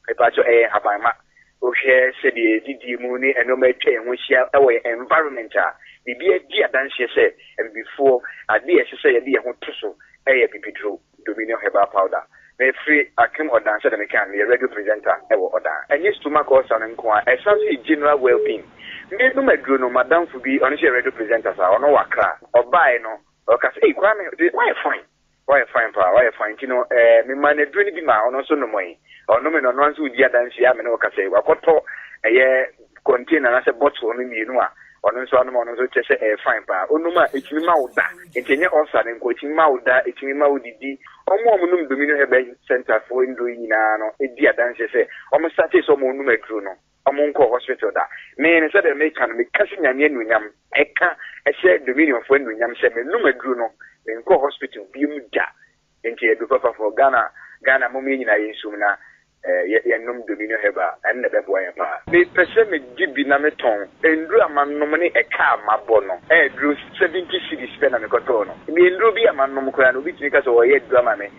e pa cho habama o hwe said the didi mu ni eno ma twa ho hia e wo environment a bibia di adanse se before ade e se ye de ho toso e pipidro Dominion herbal powder me free akim odan said me kan me radio presenter e wo odan enye stomach ulcer nko a e say general well-being me no madro no madam fu bi on share radio presenter sa ono wakra obai no o ka say kwa me why fine kino me man adro ni bi ma ono so no moyi ono me no no anso di adanse ya me no ka say wakoto eye container na say bottle no mi nu a ono so ano ono so chese fine pa onuma etimi ma uda entenye ulcer nko etimi ma uda etimi ma udidi omo num Dominion Herbal Center for ndo nyina no edi adanse se omo start so mo num adro no omo nko hospital da me ne se de me kan me kasi nyame nunyam eka ehye Dominion for nunyam se me num adro no nko hospital bi mu da enti edu papa for Ghana mo me nyina yensum na num Dominion Herbal and the bebo ya pa me pese me gibi na me ton endru amannom ne eka mabo no edru 70 cedis pe na me koto no me endru bi amannom kora no bitimi ka so wo ye dru ama me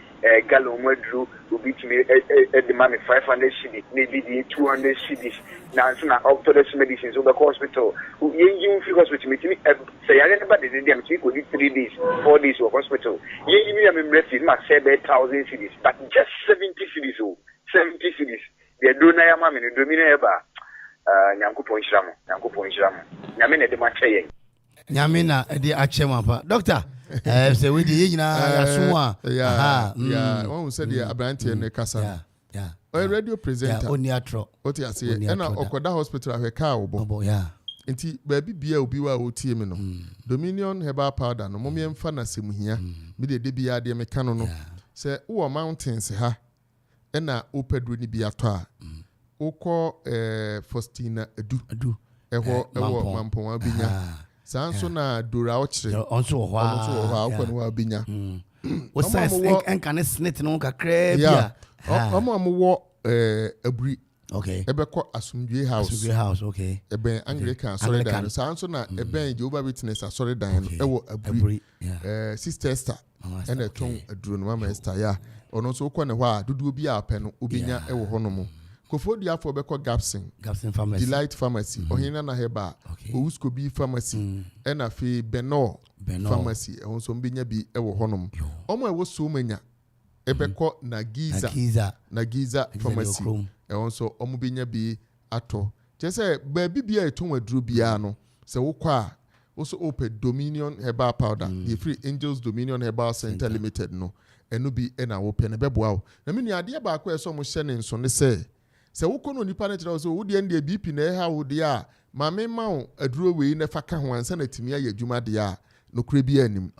galo mo edru obitimi de ma me 500 cedis maybe the 200 cedis na so na orthodox medicines over hospital yen fi hospital mitimi say ya ne ba de dey am ko di 3 days 4 days for hospital yen mi am refi ma 7,000 cedis but just 70 cedis 70 cities. The donor yamami ni Dominion Herbal. Nyankopon shiramo. Nyamina de machaye. Nyamina de achema pa. Doctor, say we di nyina yasoa. Yeah. One said the abranti ne kasa. Yeah. O radio presenter. Oni atro. Oti ase. Na okoda hospital ahweka obo. Yeah. Nti baabi bia obi wa otie me no. Dominion Herbal powder no momyemfa na semuhia. Me de bia de me kano no. Say wo mountains ha. Ena opedro ni bi ato a ukọ Faustina Edu eho mampon abinya sanso na dora ochire onso wo ha ukọ no abinya wo sense enka snit no kakra bia omo abri okay ebekọ asumdwe house okay eben Anglican sorry dan sanso na eben Jehovah Witness sorry dan ewo abri Sister Esther ena ton aduro no mama Esther ya ono so ukọ ne ho a dudu obi a pẹ no obinya ewo ho no mo kofodi afọ bekọ Gapsin Pharmacy Delight Pharmacy Ohene na Herbal Owuskobi Pharmacy ena fe Benor Pharmacy ehun so mbinya bi ewo ho no mo omo ewo so manya ebekọ na Giza Pharmacy ehun so omo binya bi ato jese ba bibia eton aduro bia no se wokọ a also open Dominion Herbal powder the free Angels Dominion Herbal Center Limited no enu bi ena open beboa o na me nuade ba akọ eso mo hye ne nso ne se wokọ no nipa na kira so wo de ndie BP na ha wo de a ma me ma o aduro we na fa ka ho ansa na timi aye adwuma de a no kure bi anim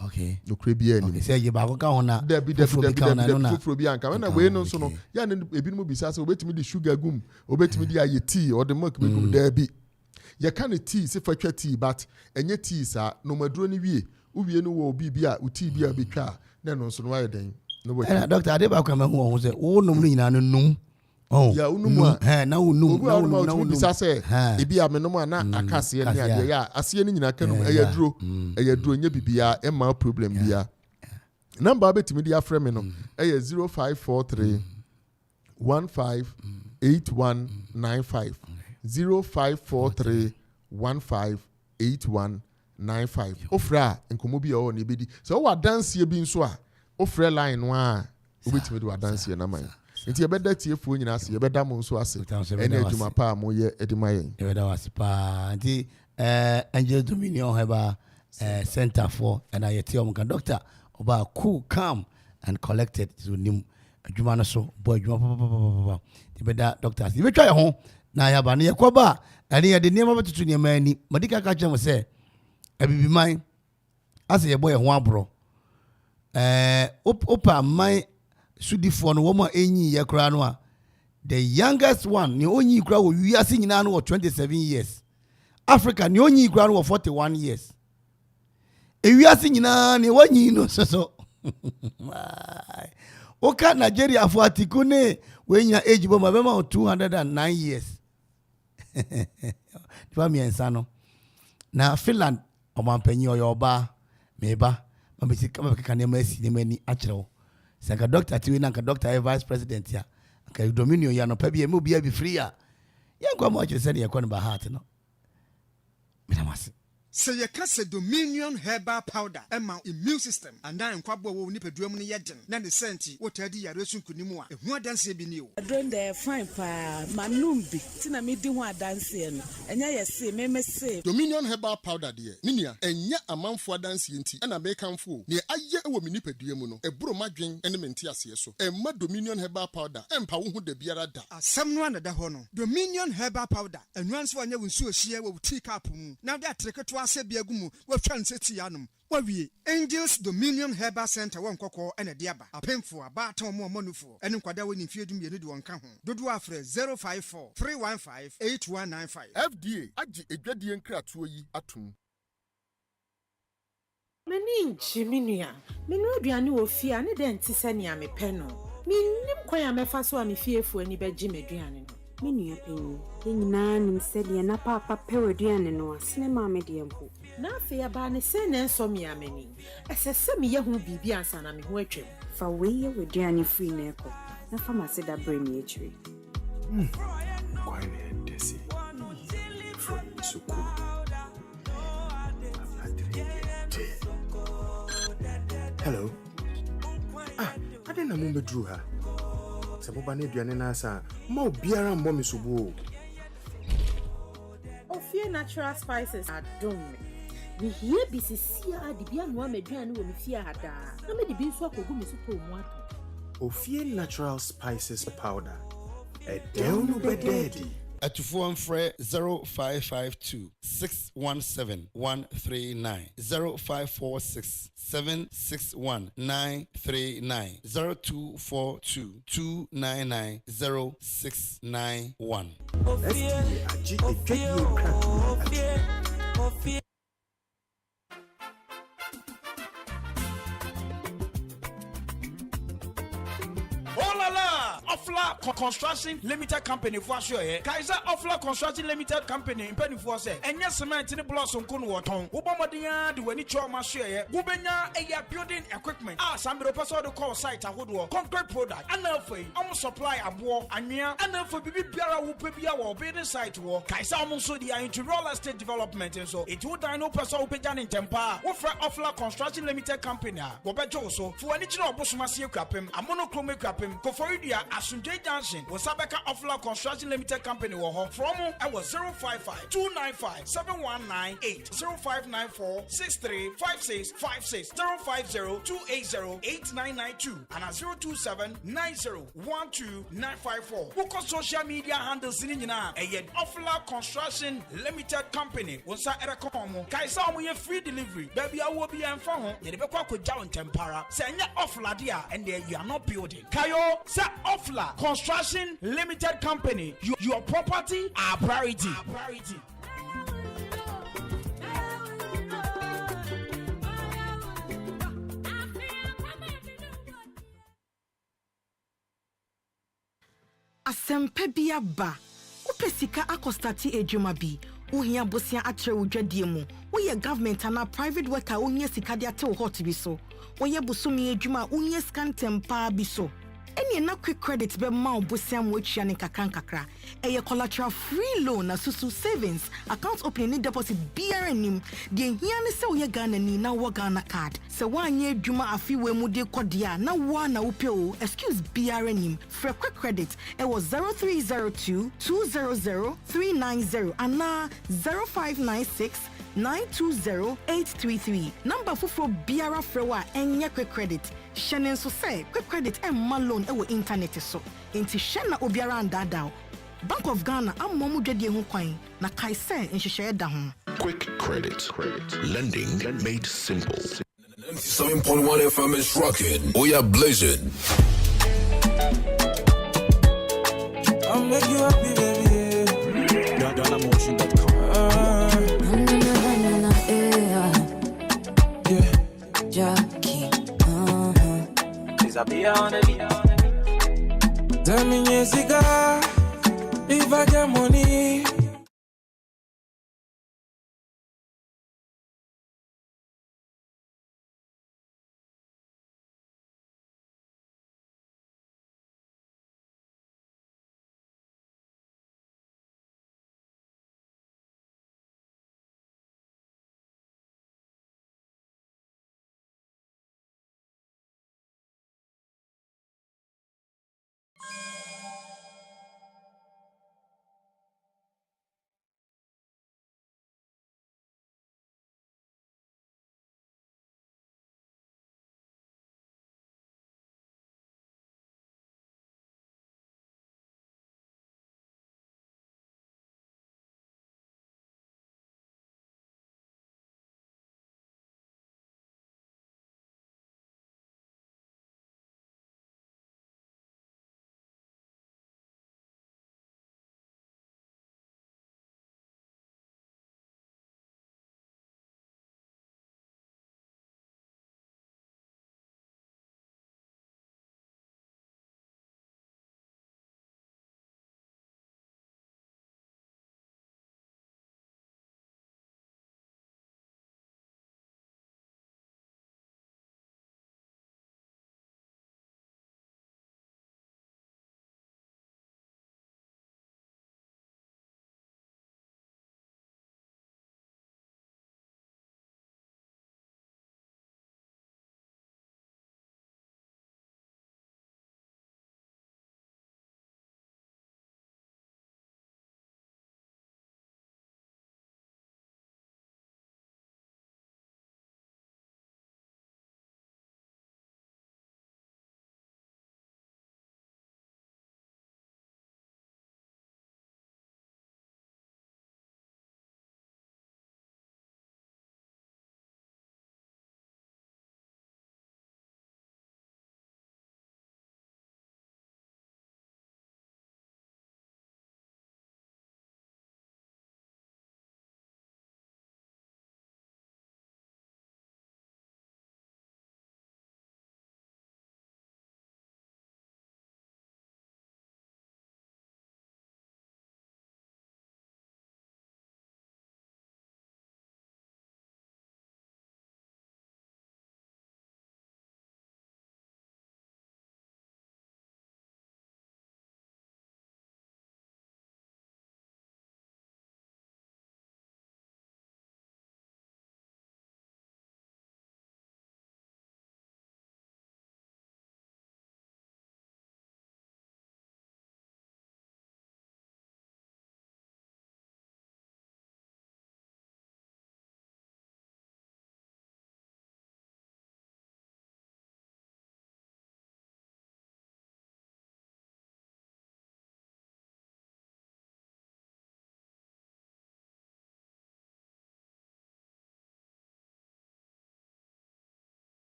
no kure bi anim okay se ye ba ko ka ho na de fufuro bi anka na we no nso no ya ne ebi no bi sa se obetimi di sugar gum obetimi di aye tea or the milk bi gum de bi ye kan tea se fa twa tea but enye tea sa no maduro ni wie no wo bi a uti bi a betwa na no nso no aye den no bo doctor ade ba kwa ma hu se wo num ni nyina no num ya unum na unum bi sa se ebi a menom na akase ne ade ya ase ni nyina kanum eye duro nye bibia e ma problem bia number betimi dia frame me no eye 0543 158195 0543 158195 ofra enkomo bi o ne bedi so wa dance bi nso a ofra line no a obetimi do dance na man nti ebeda tiefuo nyina ase ebeda mo nso ase ene adwuma pa mo ye edimayen ebeda wase pa nti Angel Dominion Herbal Center for and I tell you doctor oba cool calm and collected so nim adwuma no so boy adwuma ebeda doctors e betwa ye ho na ya ba ne yakoba ene ye de niam betutu niam ani madika ka chem se abibiman ase ye boy ho abro opa man sudifo no woma enyi ye kra no a the youngest one ni onyi kra wo wiase nyina no 27 years Africa ni onyi kra no 41 years wiase nyina ni wanyi no so oka Nigeria for atiku ne wenya age bo mabema 209 years twa mi ensano na Finland omampanyi oyoba meba mabisika mabeka ne masi ne mani akyerewo Saka doctor ti we na ka doctor vice president ya. Ka dominion ya no pa bi e mo bia bi free ya. Yen kwa mo chese ne yakɔ no ba heart no. Minamase. Say you can say Dominion herbal powder emma immune system and then kwabo wo nipadua mu ne yeden na ne senti wo tadi yare sunkunimu a ehu adanse bi ni o adon dey fine pa manum bi tina me di ho adanse no enya yese me say Dominion herbal powder de ninia enya amanfo adanse nti na be kanfo ne aye wo me nipadua mu no eburo madwen ene mente ase so emma Dominion herbal powder empa wo hu da biara da asem no anada ho no Dominion herbal powder enwanso anya wo nsu ohia wo tea cup mu na de atreketo ase biagumu wo twan seti yanum wawie Angels Dominion Herbal Center won kokko ene de aba apemfo aba ton mo manufo ene nkwada woni fiedum ye ne de won ka ho dodo afre 054 315 8195 FDA agi edwadie nkratoɔ yi atum Mani nchi minua menu aduane wo fie ne de nti sɛ nea mepɛ no minnim kwan a mefa so a me fiefo ani bɛgye meduane no Minua penyi nyina nim sɛ de na papa pɛ aduane no asene ma me de mpo na afei aba ne sɛ na nso me amani ɛsɛ sɛ me yɛ ho biribi ansa na me ho atwam fa weyɛ aduane free na ɛkɔ na fa ma se da brɛ me akyiri kwai ne desi from suku hello I didn't know me drew her Saboba ne aduane na asa ma obiara mbɔ me sobo Ofie natural spices adom me hie bi sisia de bia no amaduane wɔ me fie hada na me de bi nso akogu me so mu ato Ofie natural spices powder Edelno bededi Atufo mfrɛ 0552 617 139 0546 761 939 0242 299 0691 Offla Construction Limited Company for sure. Kaiser Offla Construction Limited Company in penny for say. Enya cement in blossom kun waton. Ubomodia the weni choma share. Gubenya a building equipment. Sambiro paso the call site ahodo. Concrete product. Anafei. Supply abo anya. Anafei bibi biara wo pebia wo building site wo. Kaiser so dia into real estate development and so. It would dino paso upejan in tempa. Wofra Offla Construction Limited Company. Bobejo so. For any chino bosumasi Akuapem. Amonochrome Akuapem. Koforidia Asunjay Junction was Sabeka Offla Construction Limited Company from I was 055 295 7198 0594 635656 050 280 8992 and 027 9012954. Book on social media handles in Yina a yet Offla Construction Limited Company was Erekomo Kaisa free delivery baby I will be and phone the Rebecca could down tempera say Offla dia and there you are not building Kayo say Offla Construction Limited Company. Your property, our priority. Asempe bia ba. Upesika akostati ejuma bi. Uhia bosia atre udwadie mu. Uye government ana private worker unye sika dia te hot bi so. Uye busumi ejuma unye scan tempa bi so. Any na quick credit be ma obusiam wechia ne kakra eye collateral free loan na susu savings account opening ni deposit BRNim de hia ne se oye Ghana ni na wo Ghana card se wanye adwuma afi we mu de kodia na wo na wo peo excuse BRNim for quick credit it was 0302 200 390 and na 0596 920-833. Number for Biara Frewa and quick credit. Shannon so say quick credit and malone ewo internet so. Inti Shanna Obiara and Dadao. Bank of Ghana am momu dedi ho kwan na kai say in share da ho. Quick credit. Lending made simple. 97.1 FM is rocking. Oh yeah, blazing. I'll make you happy, baby. GhanaMotion.com. Jackie, Isabella on the beat. Tell me, Jessica, if I get money.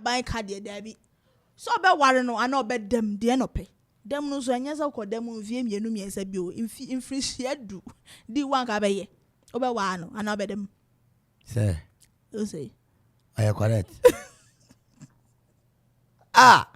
ban card Debbie. So be worry no, I know be them, the no pay. Them no so anyasa ko them vie mienu miensa bio in free share do. Di wan ka be ye. Obe wa no, I know be them. Say. You say. Are you correct? Ah.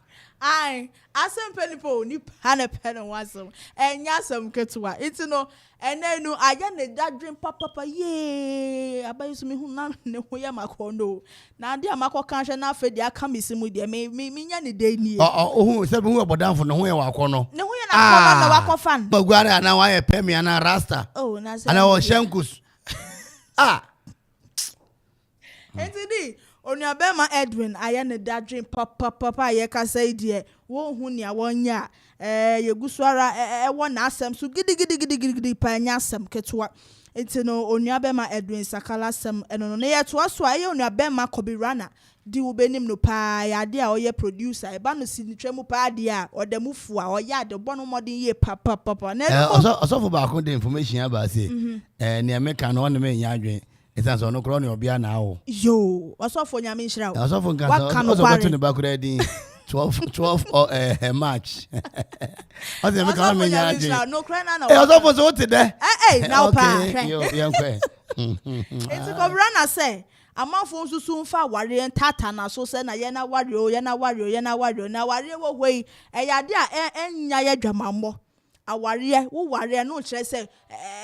Aye, asem penipo ni pane pen wasem. Enya sem ketua. Iti no ene no aya ne dadwin papa ye. Abayi so me hu na ne ho ya makondo. Na ade amako kan hwe na afedi aka mesimu de me nya ne de nie. Hu se be hu obodanfo no ho ya wakono. Ne ho ya na kono na wakofan. Bagware ana wa ye pemi ana rasta. Oh, na se. Ana wo shankus. Ah. Enti di Onuabema Edwin aya ne dadwin papa ye kasa idie wo hu nia wonya yegusuara wo na asem so gidi pa nya asem ketwa enti no Onuabema Edwin sakala asem eno no ye to aso aye Onuabema Kobirana di wo benim no pa ya de a oye producer e ba no sinitwemu pa de a odamufu a oya de bono modern ye papa na also ba ko the information about say ne America no ne me nya adwen. It's an no crony or bia now. Yo, also for Yamin Shroud. Also for also to the back already 12 or March. What's the American no crying now. Also for so today. Hey, now pa. It's a Cobrana say. Amanfo so soon fa warrior tata na so say na ye na warrior na warrior wo we eyade a enya ye dwamammo aware wo ware no kire say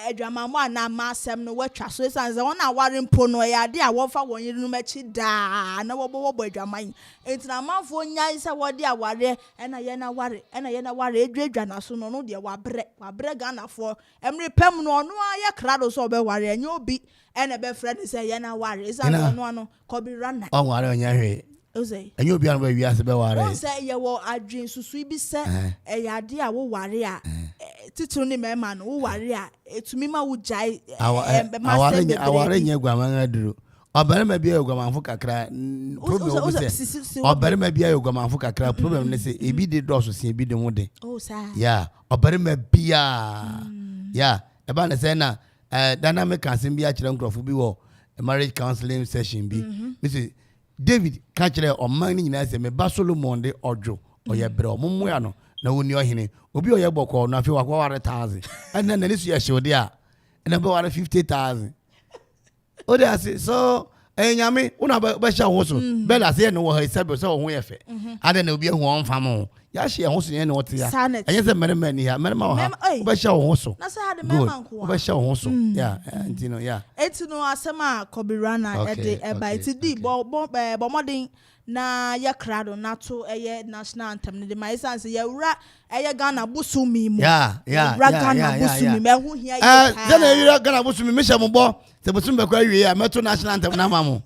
adwamammo na masem no watwa so esan say wona aware mpo no eyade a wo fa won yiri no machi da na wo adwaman entina amanfo nya say wo de aware na ye na ware edwadwa na so no de wabre ganafo emre pem no no aye krado so be ware enya obi ene be friend say ye na ware esan no Kobirana on ware onya hwe Ose. Enyo obi an be wi ase be ware. Won say ye wo adwen susu bi se eyade a wo ware a titun ni mema no wo ware a etumi ma wo jai aware nya guaman aduru. Obarema bia guamanfo kakra problem wo se. Obarema bia guamanfo kakra problem ne se ebi de doso se ebi de ho de. Oh sa. Yeah, obarema bia. Yeah, e ba na say na dynamic counsel bia kire nkrofo bi wo marriage counseling session bi. Me David kachire oman ni nyina se me ba Solomon de ojo oye bre omummu ya no na woni ohene obi oye boko no afi wakwa ware 1000 ena na nisu ya hwode a ena be ware 50000 o de ase so enyame una ba sha ho so be la se no wo ha isabe so ho ye fe ade na obi ehu on fam ya hye ho so ne no wote ya enye se mere mani ha mere ma ho ha ba sha ho so na se hade mema nko ba sha ho so yeah ntino yeah etino asema Kobirana ede eba etidi bo modern na ya krado na to eye national anthem ne de my sense ya wura eye Ghana busumi mu Ghana busumi me hu hia ye then you Ghana busumi me shembo se busumi be kwa wie ya meto national anthem na mamu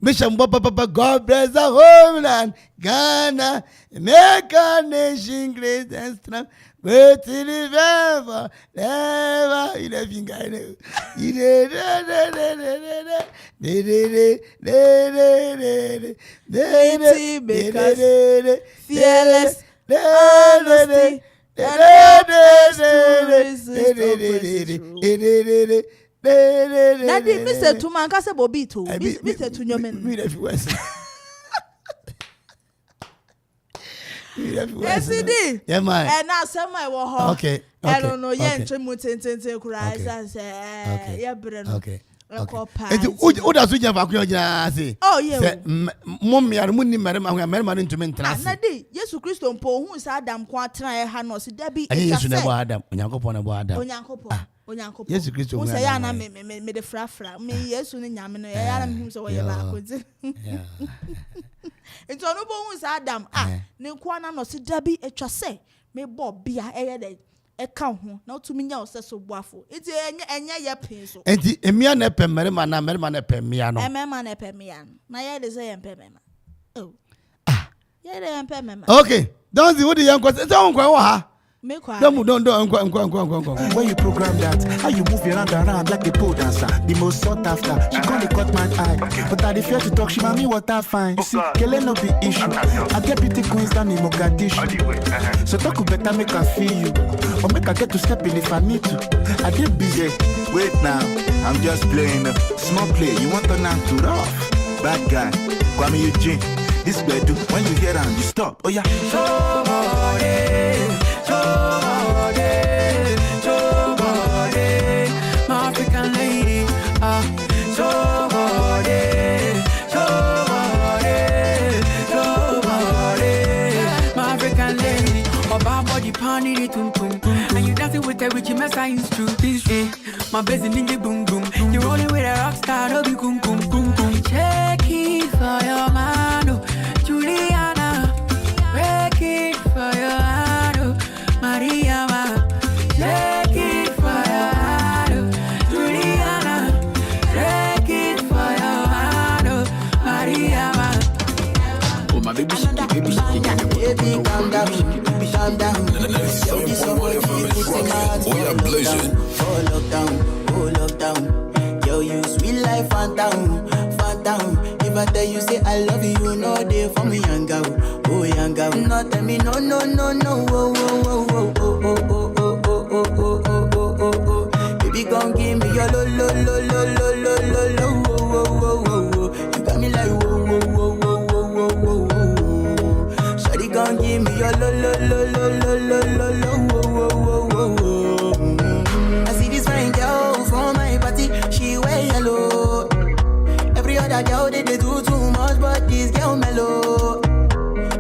Mission Papa, God bless the homeland, Ghana, make our nation great and strong. Wait till it never, you know, fearless, Daddy, Mr. Tuman kase bobito. Mr. Tunyomen. Yes, it is. Yeah, man. And now some my war. Okay. I don't know. Yeah, Trimutin cries. I say, yeah, bread. Okay. Who does you have a say? Oh, yeah. Mummy, I wouldn't marry my man into maintenance. Nadi, yes, Christo Po, who is Adam Quatra, Hanos, Debbie. I used to never Adam, Onyankopon about Adam. Onyankopo. Yes, Christo. Who say Anna me the frafra. Me, yes, soon in Yaman, Adam, who's away backwards. It's on who's Adam. No Kwana no si Debbie a chasse. Me Bob be a count, not to me now, says so waffle. It's a pencil. And the Emian Epem, Merman, Merman Epemiano. A man Epemian. My head is a pemema. Oh, yeah, they am pemema. Okay, don't see what the young question. Don't go. When you program that, how you move your hand around like a pole dancer, the most sought after. She can't cut my eye, but I fear to talk. She mami what I find. See, Kele no be issue. I get pretty queens down in Mogadishu. So talk better make her feel you, or make her get to step in if I need to. I get busy. Wait now, I'm just playing. Small play. You want to knock to rough? Bad guy, Kwame Eugene. This bedu, when you hear them, you stop. Oh yeah. My African lady, my African lady, body panny tum tum, and you dancing with her with your message true. This my best ninja boom boom. You rolling with a rock star, no be kum kum kum kum. Check it for your man, oh, Juliana. Break it for your hand, oh, Maria. Check it for your hand, oh, Juliana. Break it for your hand, oh, Maria. Oh my baby shake it, baby shake it. Baby, calm down, calm down. Yo, this somebody put in my heart for lockdown, oh lockdown. Yo, you sweet life, phantom, phantom. If I tell you say I love you, no day for me, young girl, oh young girl. No tell me no, no, no, no, oh, oh, oh, oh, oh, oh, oh, oh, oh, oh, oh, oh, oh, oh. Baby, come give me your lo, lo, lo, lo, lo, lo, lo, lo, oh, oh, oh, oh, oh. You got me like whoa, whoa, whoa, whoa, whoa, whoa, whoa, whoa. Shawty, come give me your lo, lo, lo, lo, lo, lo, lo, lo, oh, oh, oh, oh, oh. I see this fine girl from my party, she wear yellow. Every other girl they do too much, but this girl mellow.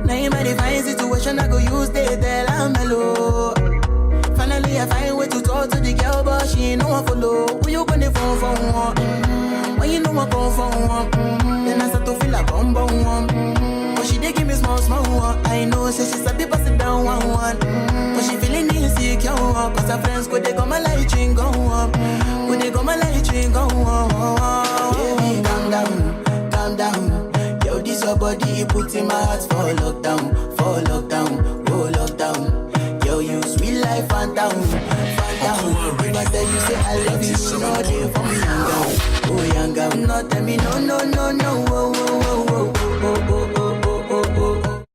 Now in my divine situation, I go use they tell I'm mellow. Finally, I find way to talk to the girl, but she ain't no one follow. Who you gonna phone for one? When you know I come for one, then I start to feel a bum bum one. But she dey give me small small one. I know, say she's a bit pass it down one one. But she feeling insecure, cause her friends go they go my light ring go up. Go they go my light ring go up. Baby, calm down, calm down. Yo, this your body, put in my heart for lockdown, oh lockdown. Yo, you sweet life, phantom, phantom. If I tell you say I love you, no day for me, young girl, oh young girl. No tell me no, no, no, no, oh, oh, oh, oh, oh, oh, oh.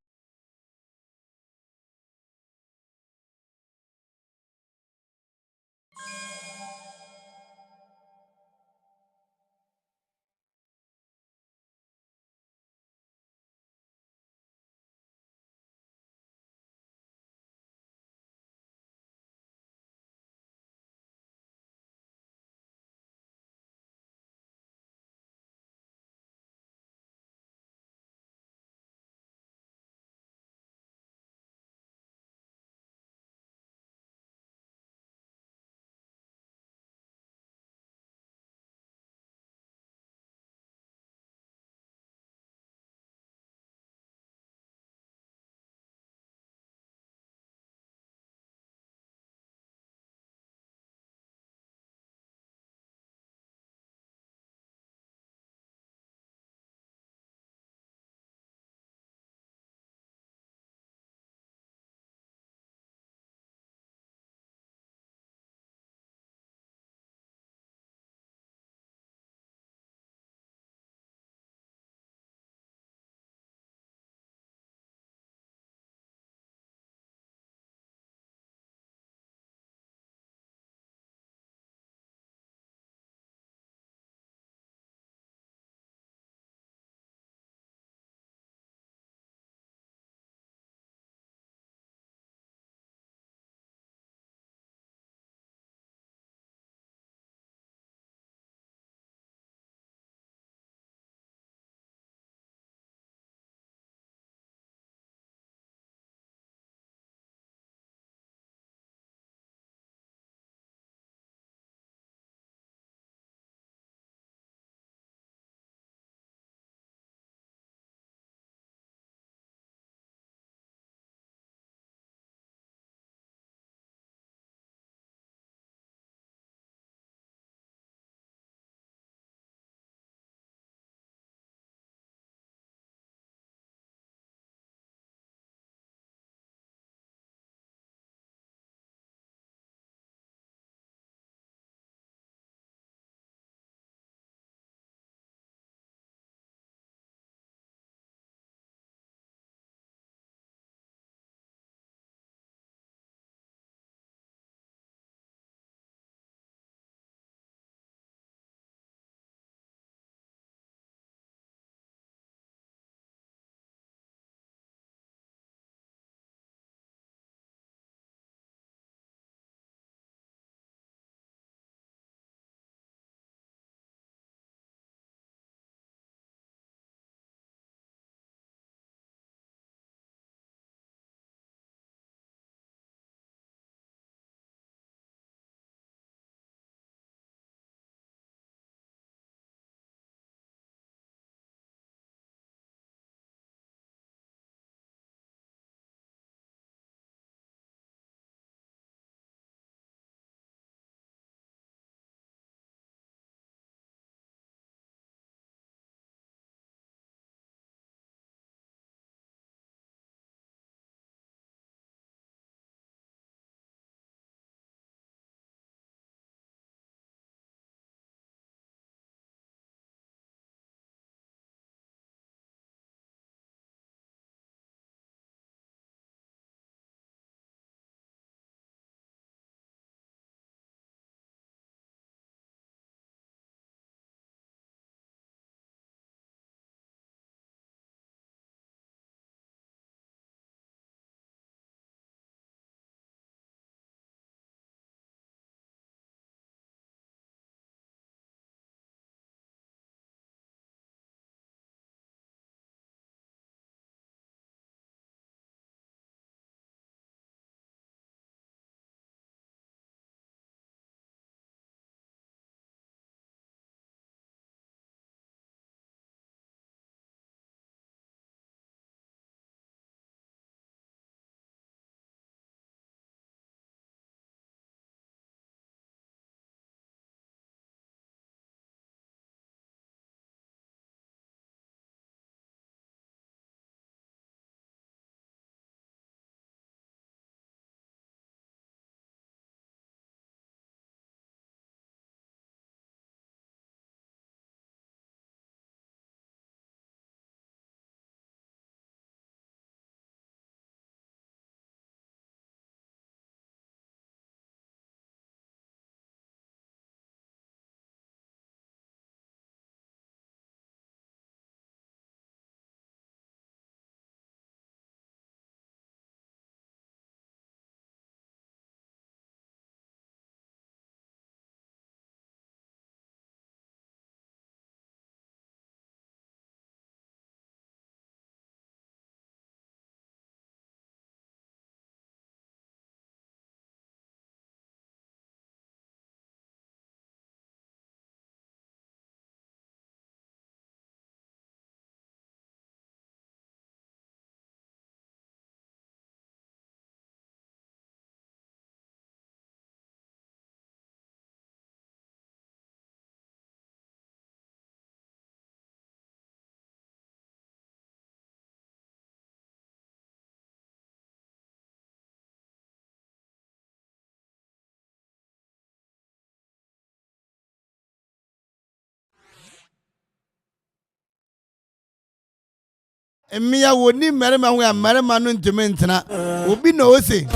mmea wo ni mmarima ho ya mmarima no ntumi ntena obi na ose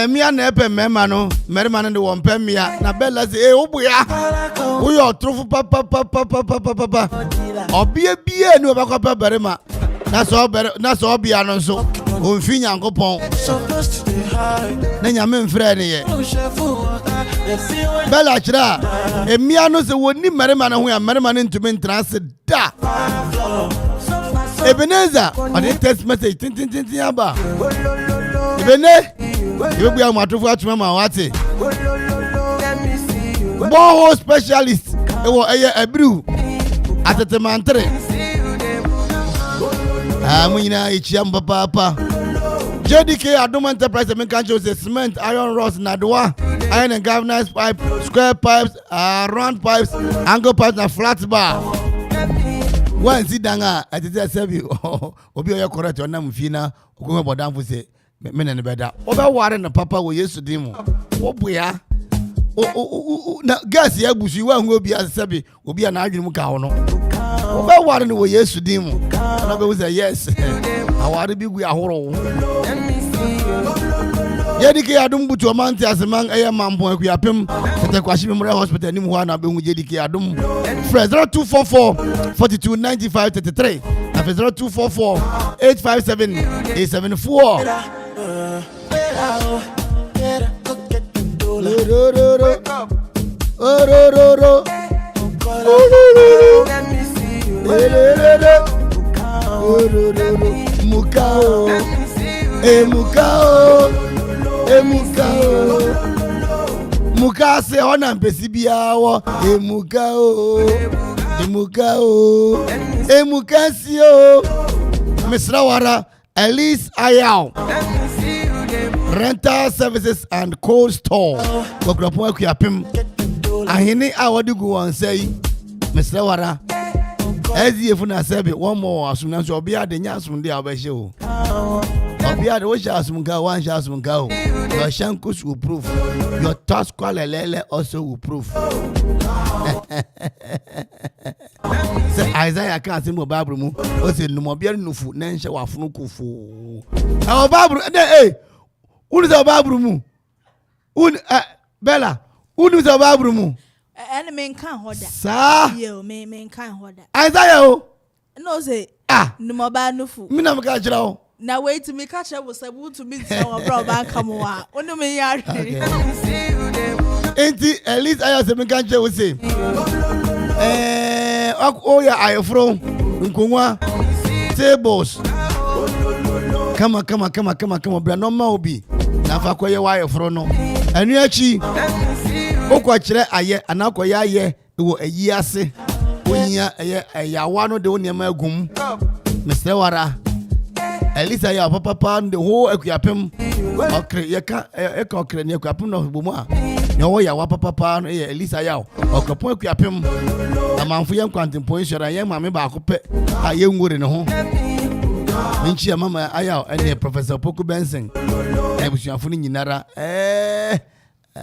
mmea na epe mmarima no mmarima no de won pe mmea na bella say obuya wo yo trofu papa obia bia ni obakwa pa barima na so obia no so onfi nyankopon na nyame mfrɛ ne ye bella chira mmea no se woni mmarima no ho ya mmarima no ntumi ntena se da Ebenezer on the text message tin aba Ebene you am atofo atuma ma wate borehole specialist ewo eye abriu atetemantre munyina ichiam papa JDK Adom Enterprise men can choose cement iron rods nadwa iron and galvanized pipe square pipes round pipes angle pipes and flat bar one sit down at the service obi oya correct on nam fina okunwe bodamfo se me ne beda oba ware na papa wo yesu dim oboya na gas ya busu wa hu obi asabe obi na adwene mu ka ho no oba ware no wo yesu dim na be say yes aware bi gu ahoro JDK Adom butu omanti aseman eye Amanfo-Akuapem tete kwashi memorial hospital ni mu ha na be hu JDK Adom fresh 0244 42 95 33 na 0244 857 874 Mukao Mukase ona mpesi bia wo emukasio Misrawara Elise Ayao Rental Services and Cold Store Akropong-Akuapem ahene awodigu won say Misrawara eziefu na sebe one more asumna so obi ade nya asumde abehye o obi ade wo sha asumga one sha asumga o your shankus will prove your task kwalelele also will prove say Isaiah kan se mo Bible mu o se numo bia nufu na nhye wafunu kufu o Bible unu se Bible mu Bella unu se Bible mu and men can't hold that. Sir, you men can't hold that. Isaiah, no say no more bad no food. Me na me catch now. Now wait to me catch up was able to meet our brother come on. Only me yard. Enti at least I have me catch we say. Oh yeah, I from Nkongwa tables. Come on, bra no ma obi. Na fa koye wa from no. Anu achi. Okwa kire aye anakoya aye wo ayi ase onya yawa no de oniema agum Mr. Wara Elisa ya papa the whole Akuapem okre yeka okre ne Akuapem no bomu a ne wo yawa papa no Elisa ya Akropong-Akuapem Amanfo yem kwantempo insurance yem mame ba akopɛ a ye ngore ne ho minchi mama aya ene Professor Poku Benson ebusuafo ni nyinara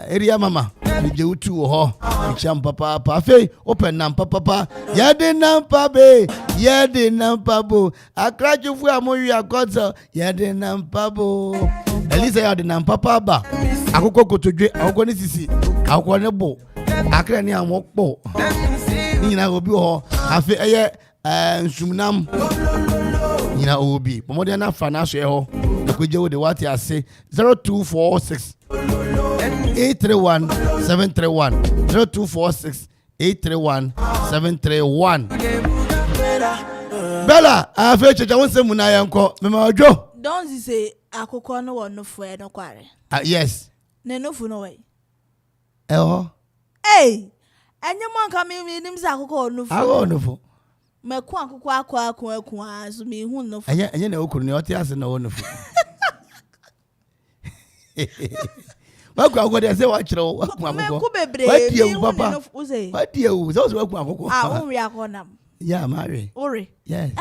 area mama je utu ho cham papa afi open nam papa ye de nam pabe ye de nam pabo akrajufu amoyi akoto ye de nam pabo Elisa ya de nam papa ba akoko kotodwe akoko ni sisi akoko ne bo akra ni amokpo ni na obi ho afi eye nsumnam ni na obi pomode na fa na so e ho akweje wo de what ya say 0246 831 731 0246 831 731 Bella afa checha won se muna yanko mema ojo don't say akoko no won no fu e no kware yes ne no fu no way hey enye mo nka me nim se akoko no fu no fu me ku akoko aku azu me hu no fu enye na okuru ne oti ase na won no fu Waku akoko de se wa kire wo waku akoko. Me ku bebre. Wadi e papa. Wadi e so waku akoko. Unri akonam. Yeah, marry. Ori. Yes.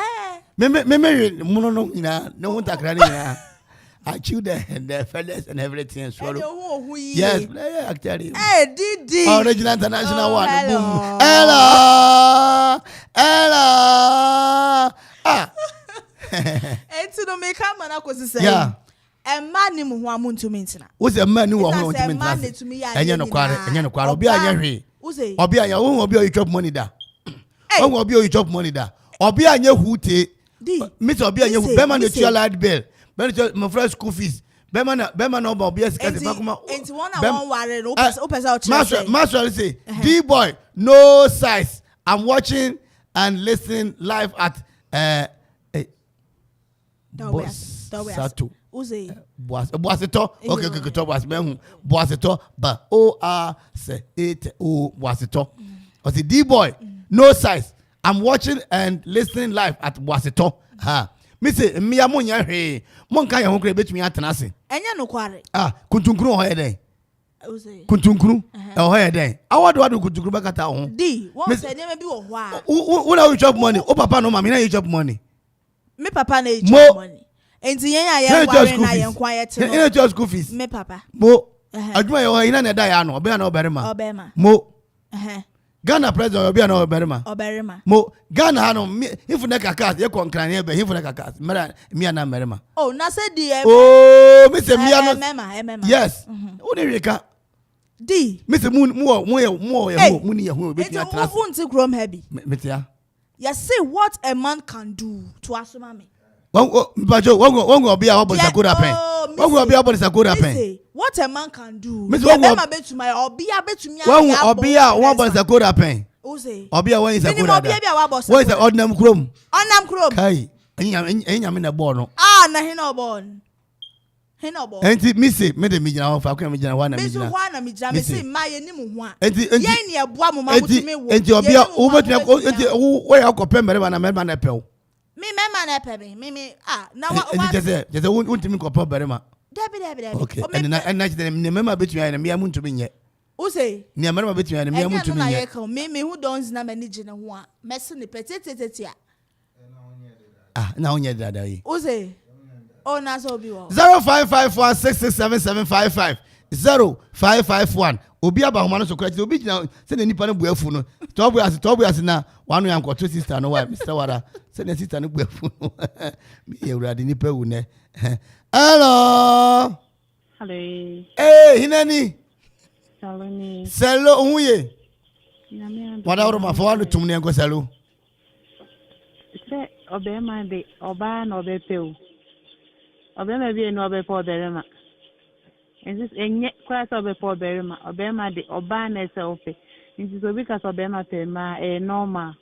Me muno no ina no hunta kra ni ina. I chew the feathers and everything and swallow. Yes, actually. Hey, Didi. Original international one. Hello. Boom. Hello. Hello. Ah. Enti no me come na kwesi say. Yeah. A man ni mu ho amuntu mintina. What's a man who wants to mintina? Enye no kware. Obi anya hwe. Obi anya wo obi you chop money da. Wo obi you chop money da. Obi anya hute. Miss obi anya hu. Be man the your light bill. Be my fresh school fees. Be man no obi esika se bakuma. Enti one worry no opesa o chese. Master say, D-boy, no size. I'm watching and listening live at Sato. Boaseto. Okay, to was men Boaseto, but Boaseto. I say D-boy, no size. I'm watching and listening live at Boaseto. Ha. Me say me amonya hwe. Mon kan ye ho kre betumi atenase. Enya no kware. Kuntunkuru ho ye den. Kuntunkuru. Ho ye den. Awado kuntunkuru bakata ho. D, one say nyame bi wo ho a. Who you chop money? O papa no mama na you chop money. Me papa na chop money. Enti yen ya ye kware na ye nkwa ye te no. Yen chop school fees. Me papa. Mo. Aduma ye ho ina na da ya no. Obe na oberima. Obema. Mo. Ghana president obi na oberima. Oberima. Mo Ghana ha no if na kakas ye konkran ye be if na kakas. Mera mi na merima. Oh, na say D. Oh, me say mi no. Emema. Yes. Who dey reka? D. Me say mu ye mu ni ye hu betu atras. Who nti krom heavy. Me tia. You see what a man can do to asoma me. Wongo obi a wobon sakura pen. Wongo obi a wobon sakura pen. What a man can do. Me wongo betumi obi a betumi a. Wongo obi a wobon sakura pen. Ose. Obi a won sakura. Obi a wabon sakura. What is the ordinary krom? Onam krom. Kai. Enya me na born no. Na he no born. He no born. Enti me say me de me gina ho fa kwa me gina ho na me gina. Me so ho na me gina me say ma ye nim ho a. Enti ye ne eboa mo ma mutumi wo. Enti obi a wo betumi enti wo ya Akropong mereba na mereba na pew. Me na pepe me na wa just untimi ko Barima. Debi. Okay. And na me mema betumi na me amuntumi nye. Who say? Ni mereba betumi na me amuntumi nye. Me who don't na mani gina ho a. Mese ne petete na onye dada yi. Who say? Oh, na so bi wo. 0551667755 0551 obi abahoma no so kwati obi gina se na nipa no buafu no tobu asi na wanu ya nkoto sister no wa Mr. Wara se na sister no buafu no mi ewrade nipa wu ne. Hello. Hey, hinani. Selo huye. Wada oro ma fo tum ne ngo selo. Se obema de oba na obepew. Obema bi eno obepe oberema. Enye kwa so obepe oberema. Obema de oba na ese ope. Nti so bi ka so obema pe ma normal.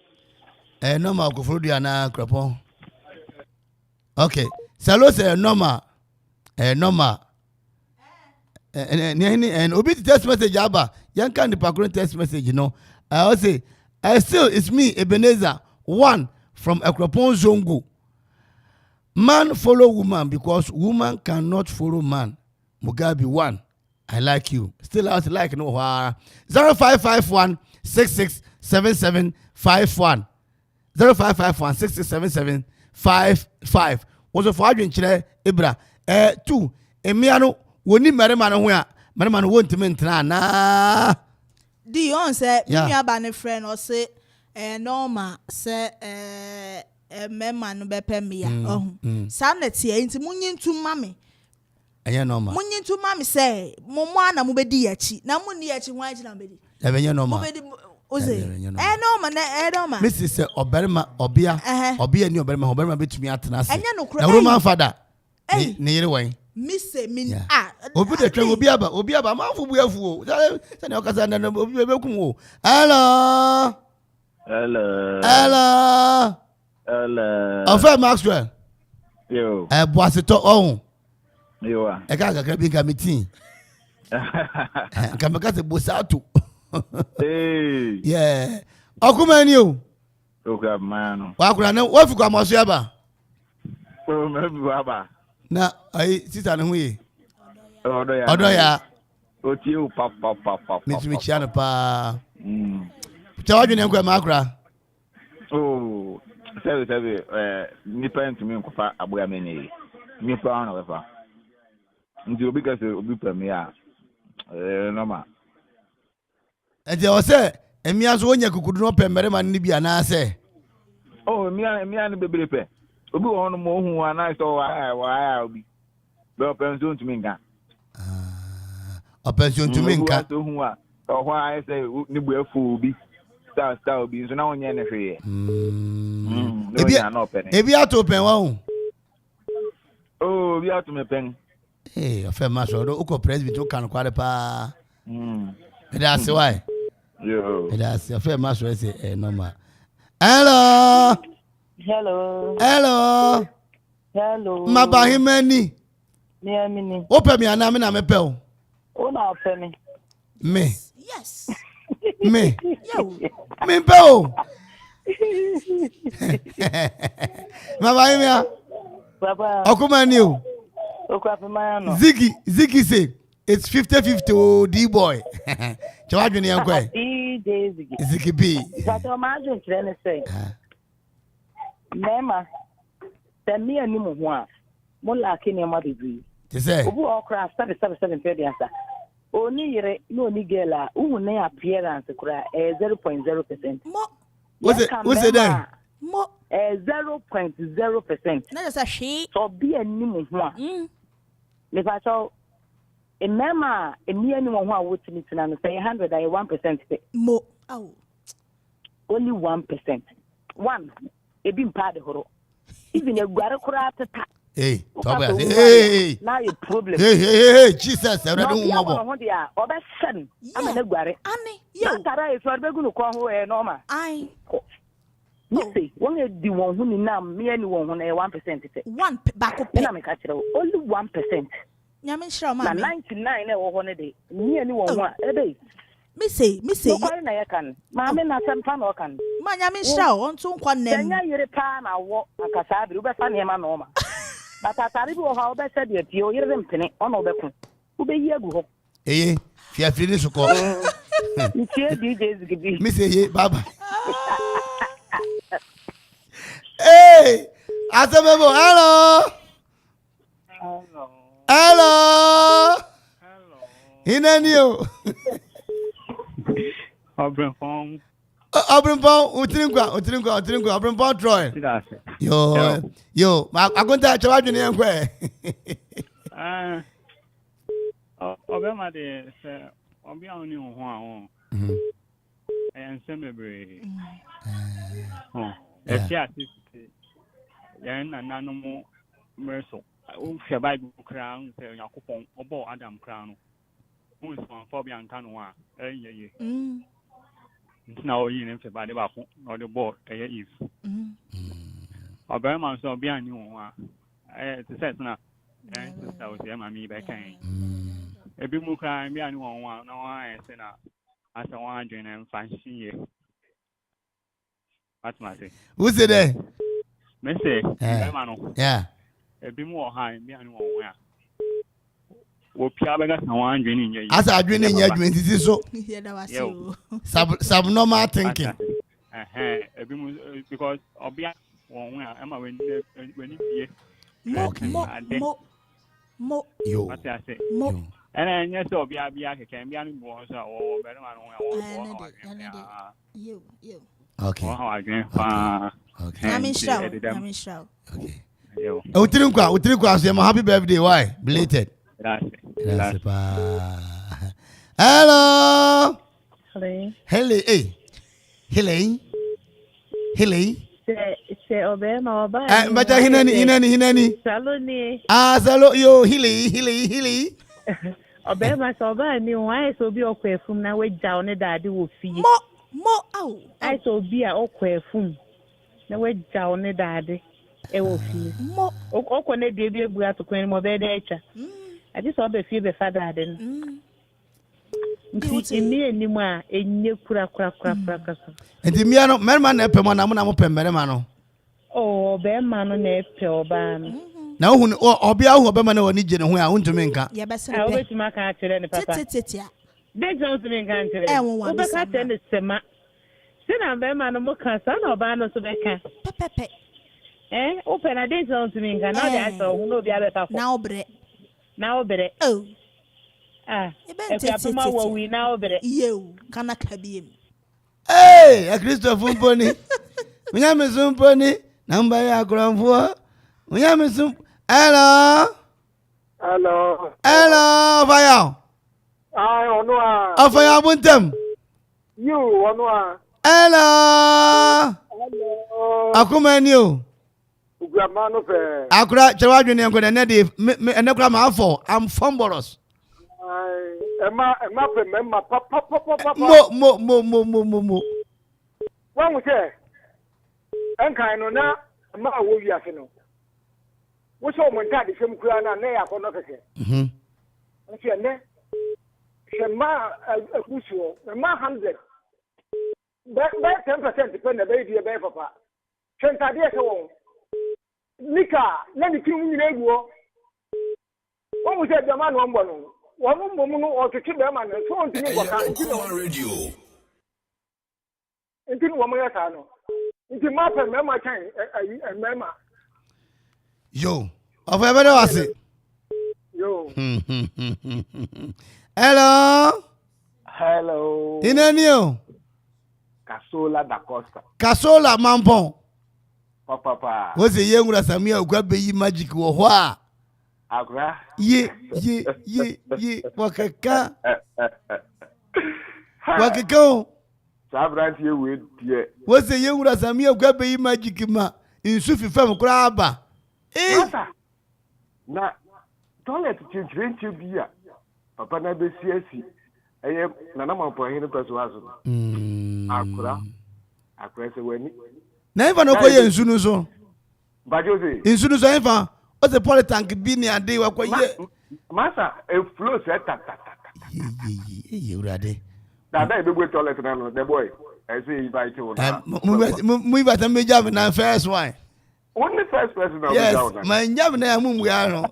Normal Akuffo dia na Akropong. Okay. Selo say normal. Normal. And obi text message aba. Yan kan the background text message, you know. I say still it's me Ebenezer 1 from Akropong Zongo. Man follow woman because woman cannot follow man. Mugabe 1. I like you. Still out like no 0551 667751 0551 667755. Was of Adrian Chile Ibra 2. Emiano woni merema no ho a merema no wonti mentra na. Di on say me aba ne friend or say normal say mema no bepe me ya sanity enti munyintu mame anya normal munyintu mame say momo na mo bedi yachi na mo ni yachi hwan na bedi anya normal mo bedi oze normal na normal Mrs. say oberima obia ni oberima betumi atena ase na Roman father ne yere wan Misse min obi de twen obi aba Amanfo buafu o se ne okasa na obi bekum o. Hello. Ofe Maxwell. Yo. Boaseto ohun. Yo. E ka kakra bi ka meeting. Ka se bosato. Hey. Yeah. Okoman you. Okay, man. Wa kura na wo fi kwa maso aba. Oh, maybe aba. Na ai sister ne hu yi. Odo ya. Oti u papa. Me chia no pa. Chawadwe ne nkwa makura. Oh, sabe, nipa ntumi nkofa aboya menye. Nipa ona wefa. Nti obi ka se obi pɛ me a normal. Enti o se emia so onya kukudu no pɛ mmerema ne bi anaase. Oh, emia ne bebere pɛ. Obi wo no mo hu ana so wa obi. Be pension to me nka. Pension to me nka. So hu a o hwa say ne bu afu obi. Star obi so na onye ne hwe. Ebi ato pen wa hu. Oh, bi ato me pen. Ofe ma so do uko presbyter o kan kware pa. That's why. Yo. That's ofe ma so say normal. Hello. Hello. Hello. Hello. Mabahimeni. Miamini. Ope mi ana me na me pe o. O na ope mi. Me. Yes. Me. Yo. Me pe o. Mabahimia. Papa. Okoman you. Akuapem. Ziggy say it's 50-50 oh D-boy. Chawadwene yankwe. Ziggy B. But o ma adwen kire ne say. Mema. Se me animu ho a. Mo la kini ma bebi. Te say. Obu okra 7 pediasa. Oni yere no ni gela. Uhu ne appearance kura 0.0%. Mo. What's it then? Mo 0.0%. Na just a she. So be animu ho a. Me pa so Emema, emi anyone who are watching it and say 100, I 1%. Mo. Oh. Only 1%. One. It been part of horo. Even a guaracora. Hey, hey. Now a problem. Hey, Jesus. I don't know. Or best son. I'm a guare. Annie, you. Tara is what we're going to call her normal. I. You see, when you do one who now, me anyone when 1%. One back up. Only 1%. Yamin sure, man. 99 or 1 a day. Me anyone a day. Me say. I can. Mamma, not some pan or can. Man, Yamin sure, on 2 1 name. You're a pan, I walk a cassab, you better funny, man, normal. But I tell you how best said it, you're in penny on over. Who be here go? Eh, Fia Finish call. DJs, Miss A. Baba. Hey, Asamebo, hello. Hello. Inanio. Akropong. Akropong Troy. Yo, I go to charge you nkwe. Obema de se obi oni ho a ensembere. Ati yan nananom merso. O hwe Bible kra se Yakopon obo Adam kra no. Who is one for Bianca no a ye. Now you in February ba ko or the board Eve. Obama so be an new one. To say na sister was there mammy back in. A bit more crime be an one no I say na as a 150 What's my say? Who's it there? Messy, yeah. A bit more high be an one where. Piabaga no one drinking. As I drink in your drink, this is so subnormal thinking. Because Obia one where Emma when you Mo. Yo. What I say? Mo. And then yes, Obia can be any more or better man. You. Okay. Okay. I'm sure. Okay. Utrinkwa say happy birthday. Why? Belated. Gracias. Hello. Hello. Se Obama oba. Mata hinani. Saloni. Salo yo hili. Obama so oba ni why so bi okwefum na we jaw ne dade wo fie. Mo au. I so bi a okwefum na we jaw ne dade e wo fie. Mo okọ ne due bi ebu atokwan mo be de echa. I just saw the feel the father then. Emi a enye kura. Enti mia no merma na epem na mo na mo pem merma no. Oh, be ma no na epe oba no. Na ohun obi ahu obema na woni gye ne ho a untumi nka. Ye be se be. Obetuma ka akere ne papa. Tititia. De Johnson nka akere. Wo be ka tell sema. Se na be ma no mo ka sa na oba no so be ka. Pepepe. Open a de Johnson nka na de aso hu no bi abeta fo. Na obre. Now better. Oh. If you have more we now better. You cannot kabim. Hey, a Christopher Pony. We have a zoom pony. Number ya Akropong. We have a zoom. Hello. Hello, Fire. Oh, Fire Buntem. You, Onua. Hello. Okoman you. Akura chawaju ni ngone nedi enekura ma afọ am fomboros. Emma papa. Mo. Wan we say enkan no na ma wo wi ase no. Wo so mo nta de sem kura na ya ko no keke. Nti ene shema akusuo ma 100. Ba 10% pe na be die be papa. Chenta de se won. Nika na ni kin nyina eguo. Wo mo say jama no mbo no. Wo mo no o tete be ma no so ntini go ka ntini radio. Ntini wo mo ya sa no. Nti ma pe mema kan mema. Yo, of everybody was it. Yo. Hello. Inenio. Kasola da Costa. Kasola Mampon. Papa. What's a young Rasamia Gwabe magic or what? Agra. Ye. Wakaka. Wakako. Sabranti with ye. What's a young Rasamia Gwabe magic ma in Sufi Fam Craba? Na toilet change beer. Papa na be CSC. Eye na na mampo Ohene Darko. Akura se weni. Na ifa no koye nsunu so. Bajoze. Nsunu so ifa. O se polytank bi ni ade wa koye. Masa e flow se ta. Ye urade. Dada e be go toilet na no the boy. I say invite you na. Mu invite me job na first one. Only first person now. Yes, my job na mu ya no.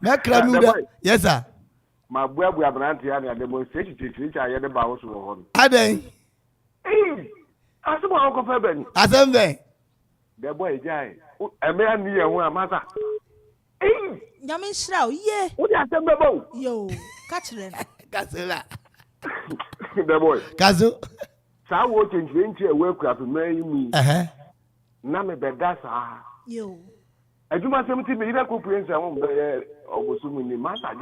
Na kra mi da. Yes sir. Ma bua branti ya na demonstration teach aye de ba wo so ho no. Aden. Asemo ko fa ben. Asembe. The boy jai. Eme ani ye ho amasa. Nyame nshira ye. Wo di asembe bo. Yo, catch them. Kasela. The boy. Kazo. Sa wo change e we kura pe mai mi. Na me beda sa. Yo. Aduma semti me ira ko prince awon be obosumu ni masa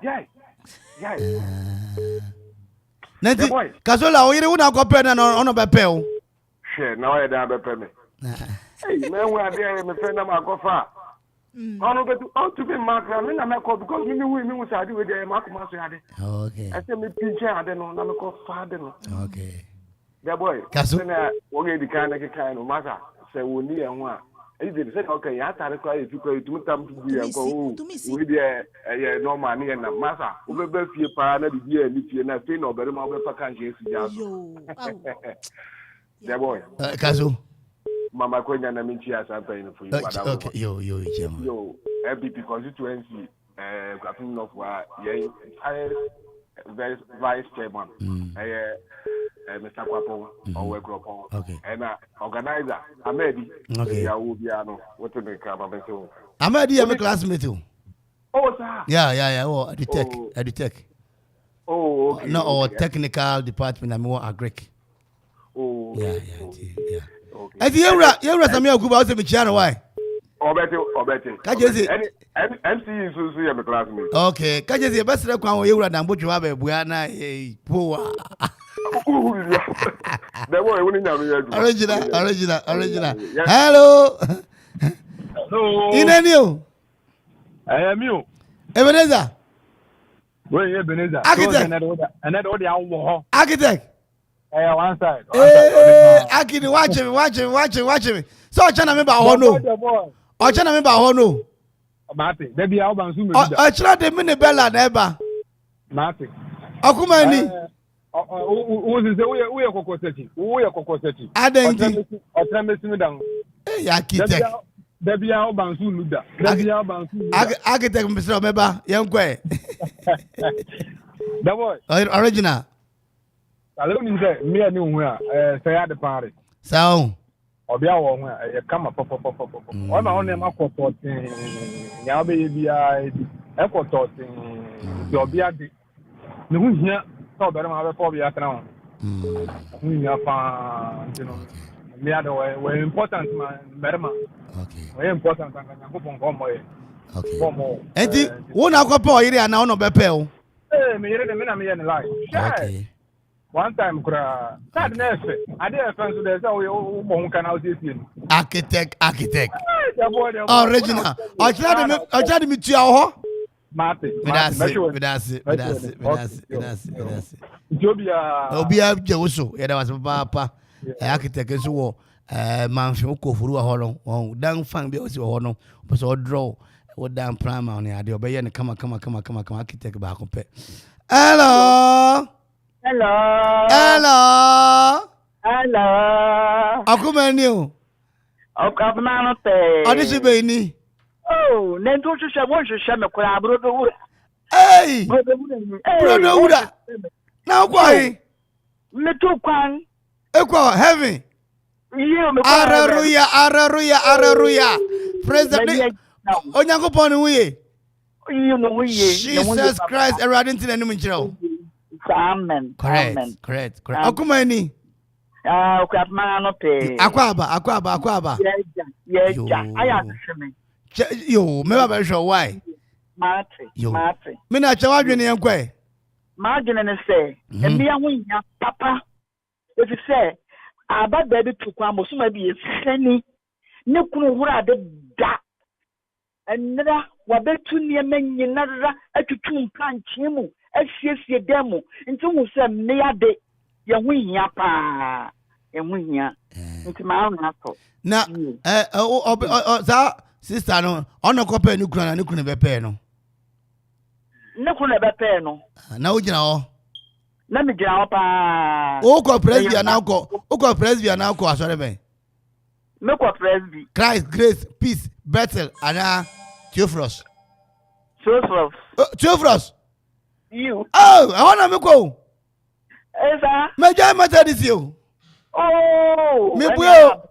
jai. Nati Kasola oyire una ko pe na ono be pe o. She na o da be pe me. Hey, me we ade me friend na makofa. Ono be to be makra me na me ko because me wi sadi we dey makoma so ade. Okay. I say me pinche ade no na me ko fa ade no. Okay. The boy. Kaso na wo ge di kan na ke kan no masa se woni e ho a. E dey say okay ya tare ko e tuko e tumutam tu bi e ko. We dey e normal ni na masa. Wo be fie pa na bi e ni fie na fe na Barima wo be pa kan je si ja. Yo. The boy. Kaso Mama Kwenya na minchi asanta ino for you. Okay, yo, Jim. Yo, MPP constituency, Captain of Vice Chairman, Mr. Akwapo, or Akropong. Okay. And organizer, Amedi. Okay. Ya Ubiano, what to make up of Amedi, I'm a classmate too. Oh, sir. Yeah. Oh, at the tech. Oh, okay. No, or technical department, I'm more agric. Oh, yeah. I think you're Samuel Kuba, what's the channel? Why? Obete. Kaje MC is also a classmate. Okay. Kaje the best record you and Buchu have a buana poor. The boy original. Hello. In a new. I am you. Ebenezer. Where Ebenezer? Architect. Architect. One side. Akini, watch him. So, China member, no. Or China member, no. Martin, there be Alban soon. I tried the mini bella never. Martin. Okumani. We are Cocoseti. I didn't think. Or Tremessing down. Architect. There be Alban soon. Architect, Mr. Member, young boy. The boy. Original. I don't say me and you say at the party. So, or be our come up. On my own name, I'll be ɛkɔ tɔɔten deɛ ɔbea de ne ho hia sɛ ɔbɛrima bɛkɔ ɔbea tena ho ho hia paa nti no mmea de wɔyɛ important ma mmarima wɔyɛ important anka nyankopɔn nkɔ mmɔyɛ enti wo na akɔpɛ ɔyere anaa wo na ɔbɛpɛ wo meyere de me na meyɛ ne live one time kura card na efe ade efe so there say wo mo nka na o tie no architect original ọjà de mi tua ho mate medase obia jewuso ya da was papa architect so wo manfo kofuru wa ho no dan fan bi o si ho no so draw wo dan prime on ade obeye ne kama architect ba ko pe Hello. Akumani o. Okabna pe. Odisi be ni. Oh, nento hwehwe wo hwehwe me kura brodo wura. Hey. Brodo wura. Na kwa yi. Me to kwan. Ekwa heaven. Hallelujah. Praise the Lord. Onyankopon ni wuye. Jesus Christ, erade nti na nim nkyerɛw. Amen. Correct. Akumani. Akwaaba no pe. Akwaaba. Yeah. Aya hweme. Yo, me ba hwɛ why? Mate. Me na kyɛw adwene yɛn kwɛ. Ma adwene ne sɛ, emia ho nya papa. Efi sɛ, aba da bi tu kwa mosoma bi efani. Ne kunu hura de da. Enra wabetu nneɛma nyinara atutu mplanche mu. Asiesie demo nti hu sɛ mmea de yɛ ho hia paa ɛho hia nti ma na so na za sister no ɔno kɔpɛ ne kura na ne kunu bɛpɛ no na wo gyina hɔ na me gyina hɔ paa wo kɔ presbya na kɔ asɔre bɛn me kɔ presby Christ Grace Peace Bethel ana Theophilus You. Oh, I want to go. Esa. Me jai mata this you. Oh. Me buyo.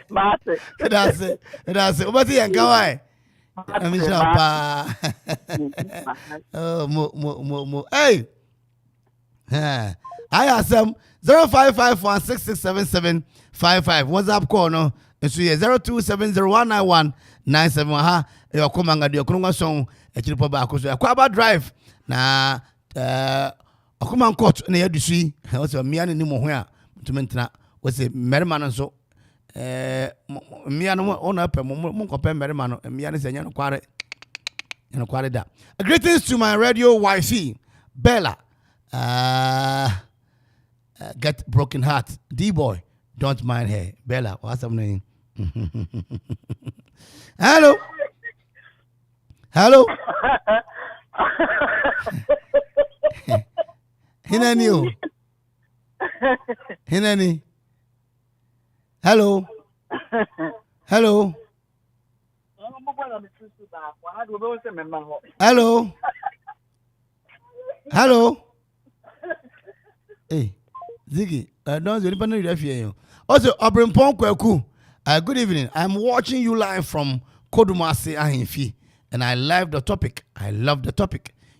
Mate. That's it. Obati yanka wai. Ami shapa. Oh, mo. Hey. I asem 0551667755. WhatsApp call no. It's 0270191971 ha. Okoman Akwaaba song ekiripo ba akoso Akwaaba drive na Okoman court na yadusui o se mmia ne mo ho a mutumentena o se merima no so mmia no ona pɛ mo nkɔpɛ merima no mmia ne se nya no kware da. Greetings to my radio wife Bella. Get broken heart D-boy, don't mind her. Bella, what's up name? Hello. Hinani. Hello. Hey, Ziggy, don't you even know. Also, Akropong-Akuapem. Good evening. I'm watching you live from Kodumase Ahemfi, and I love the topic.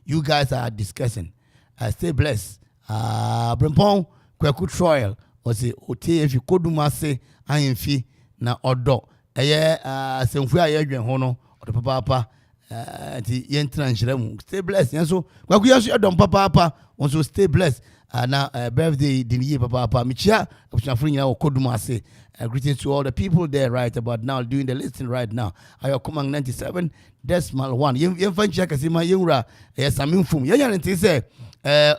You guys are discussing. Stay blessed. Akropong-Akuapem trial was a OTF Kodumase Ahemfi na odo. Semfu ayedwen ho no odo papa anti yentra nhyeremu. Stay blessed. Yanso kwaku yanso edom papa onso stay blessed. Na birthday diniye papa michia abuchafo nyina wo Kodumase. Greetings to all the people there right about now doing the listing right now. Okoman 97.1. Yemfa nchia kasima yewura Amanfo. Yanya nti se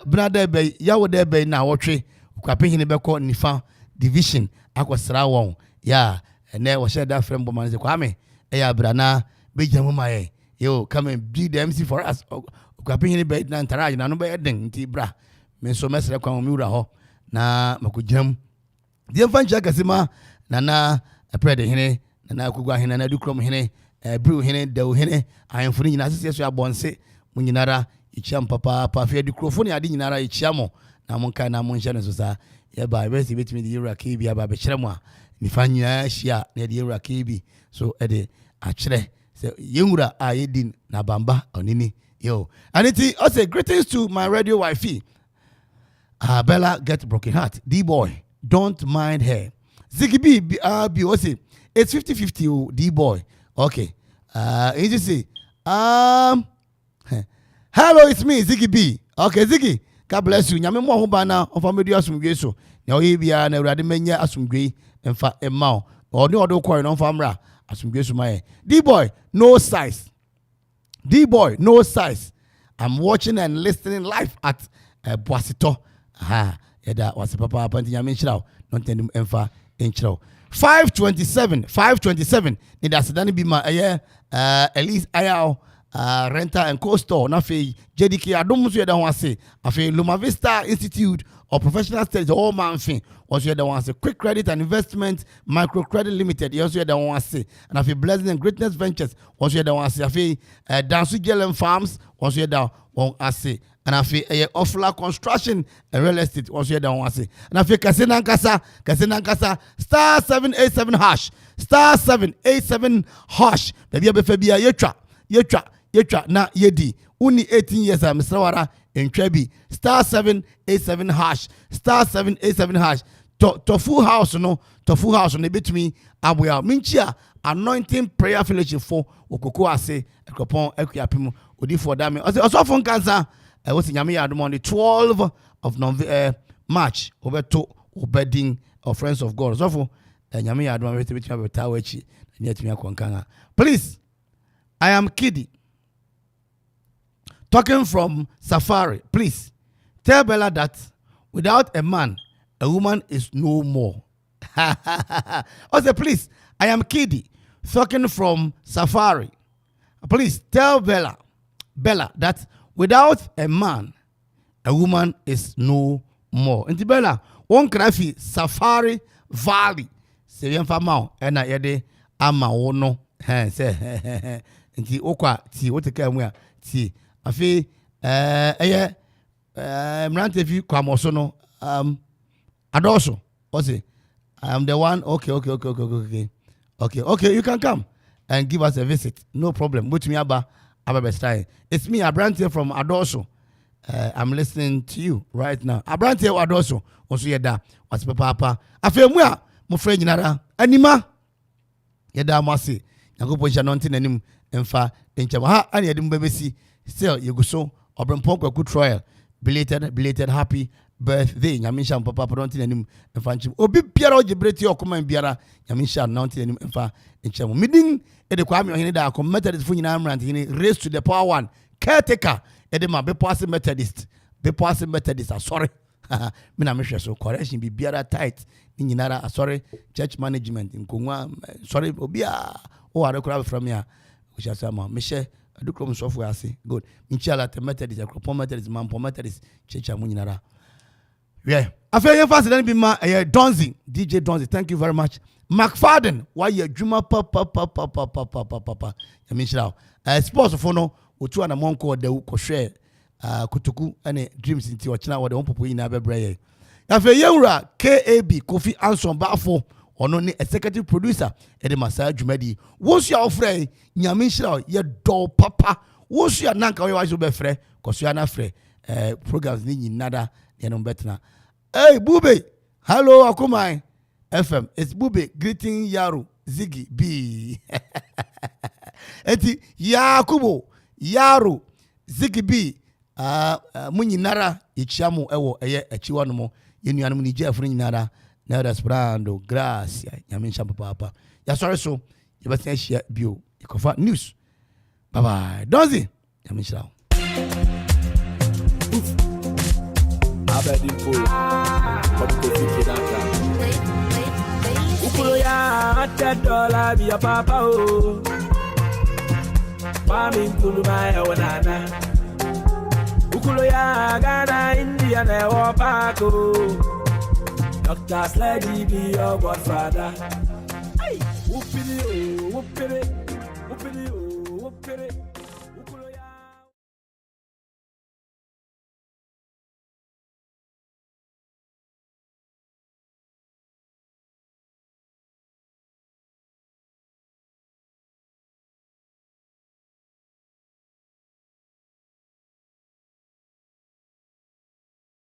brother be yawo there be na wotwe Kwapehene beko nifa division akosra won. Yeah, and then was that friend woman say kwame eya brana be jamu maye. Yo come and be the MC for us. Kwapehene be na ntara na no be den nti bra. Me so mesre kwa mi wura ho na makujam. Yemfa nchia kasima nana prede hene nana akugwa hene na dukrom hene brew hene da hene ayemfo nyina sese so abonse munyinara ichiam papa fe dukrofo ne ade nyinara ichiamo na monka na monhye ne so sa ye ba besi betimi de yura ke bia ba be kyeremu a Mifanya shia na de yewura KB so ede achre say yewura ayedin na bamba onini yo. And it also greetings to my radio wifey. Bella get broken heart. D-boy, don't mind her. Ziggy B, it's 50-50, D-boy. Okay. You just say, hello, it's me, Ziggy B. Okay, Ziggy, God bless you. Nyame mo ho ba na on family asumgwe so. Na oye bia na urade menya asumgwe emfa emma. Oni odo koy no famra asumgwe so my. D-boy, no size. D-boy, no size. I'm watching and listening live at Boasito. Aha, yada wase papa panti nyame nchiraw no tendum emfa nchiraw 527 ni da sedane bi ma Elise Ayao Renter and Co-Store na fe JDK adom so yada ho ase afe Loma Vista Institute of Professional Studies all man fin was yada ho ase Quick Credit and Investment Micro Credit Limited also yada ho ase and afe Blessing and Greatness Ventures was yada ho ase afe Dansu Gelen Farms was yada ho ase and I feel Ofla Construction and Real Estate also down one say. And I feel Kasena Kasa star 787 hash star 787 hash. Baby Abefebia yetra na yedi uni 18 years I'm Mr. in Trebi star 787 hash star 787 hash to full house no between Abuya Minchia anointing prayer fellowship for Okoko ase Akropong-Akuapem odi for dame also from cancer. I was in Yami on the 12th of March over to Obeding of Friends of God. So for Yami Adman, please, I am Kiddy talking from Safari. Please tell Bella that without a man, a woman is no more. Also, please, I am Kiddy talking from Safari. Please tell Bella that without a man, a woman is no more. Inti Bella, one crafi Safari Valley. Se yen fa ma e na yede ama wo no. Se inti okwa ti woteka mu a ti afi mrante fi kwamoso no adoso. Ose I'm the one. Okay, you can come and give us a visit. No problem. With me aba it's me, Abrante from Adoso. I'm listening to you right now. Abrante Adoso. Also yeda. What's papa? Afemwa mo friend nara. Anima. Yeda masi. Yakopo janonti nanim emfa enchama. Ha ani yedim bebesi. Still you go so. Akropong-Akuapem trial. Belated happy birthday. Nyamisha papa pronti nanim emfa enchama. Obi biara ojibreti Okoman biara. Nyamisha nanti nanim emfa enchama. Miding ede Kwame Ohene Darko Methodist fu nyina amrant hini raise to the power one caretaker ede ma be pass Methodist sorry me na mehwe so correction bi biara tight ni nyinara sorry church management nkonwa sorry obia o are kura from here we shall say ma mehwe adukrom software ase good inchala the Methodist Akropong Methodist Mampo Methodist church amu nyinara yeah after you fast then be ma Donzi DJ Donzi, thank you very much. McFadden, why you juma papa yamisha sports for no otu ana monko de ko share kutuku ane dreams inti ochina wo de won popo ina bebreye afa yewura KAB Kofi Anson Bafo ono ne executive producer e de masa dwumadi wosu ya ofre nyamisha ye do papa wosu ya nanka we wa so be frɛ koso ya na frɛ programs ni nyinada ye no betna hey bube hello Okoman FM, it's Bube greeting Yaru Ziggy B. Eti Yakubo Yaru Ziggy B. Munyi nara ichiamu ewo eye echiwa no mo yenu anu ni Jeff ni nara na dasprando gracia nyamisha papa. Ya sorry so you better share bio ikofa news. Bye bye. Dozi nyamisha. Abedi po. Ukulo ya $10 be a papa oh. Mami nkulu ma wanana. Ukulo ya Ghana India na wapako. Dr. Slady be your godfather. Hey, whoopity oh, whoopity, whoopity oh, whoopity.